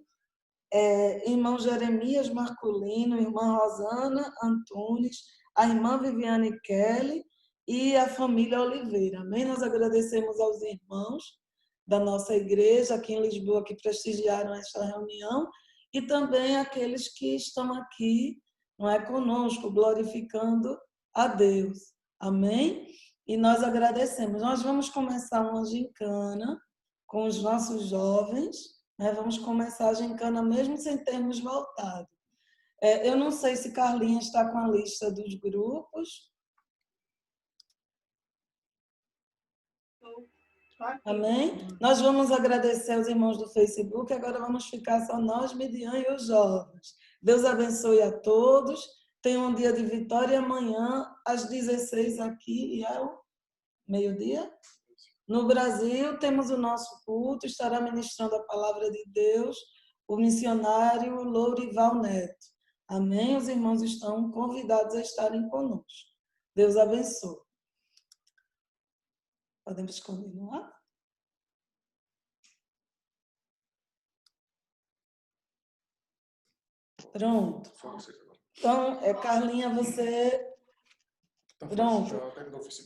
irmão Jeremias Marculino, irmã Rosana Antunes, a irmã Viviane Kelly e a família Oliveira. Amém? Nós agradecemos aos irmãos da nossa igreja aqui em Lisboa que prestigiaram esta reunião e também aqueles que estão aqui, não é, conosco, glorificando a Deus. Amém? E nós agradecemos. Nós vamos começar uma gincana com os nossos jovens. Vamos começar a gincana mesmo sem termos voltado. Eu não sei se Carlinha está com a lista dos grupos. Amém? Nós vamos agradecer aos irmãos do Facebook. Agora vamos ficar só nós, Midian e os jovens. Deus abençoe a todos. Tenham um dia de vitória. Amanhã, às 16 aqui, e ao meio-dia. No Brasil, temos o nosso culto, estará ministrando a palavra de Deus o missionário Lourival Neto. Amém? Os irmãos estão convidados a estarem conosco. Deus abençoe. Podemos continuar? Pronto. Então, Carlinha, você... Pronto.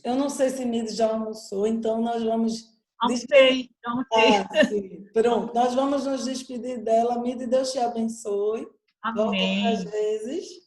Eu não sei se Midi já almoçou, então nós vamos... Almocei. Pronto, nós vamos nos despedir dela. Midi, Deus te abençoe. Amém. Volta outras vezes.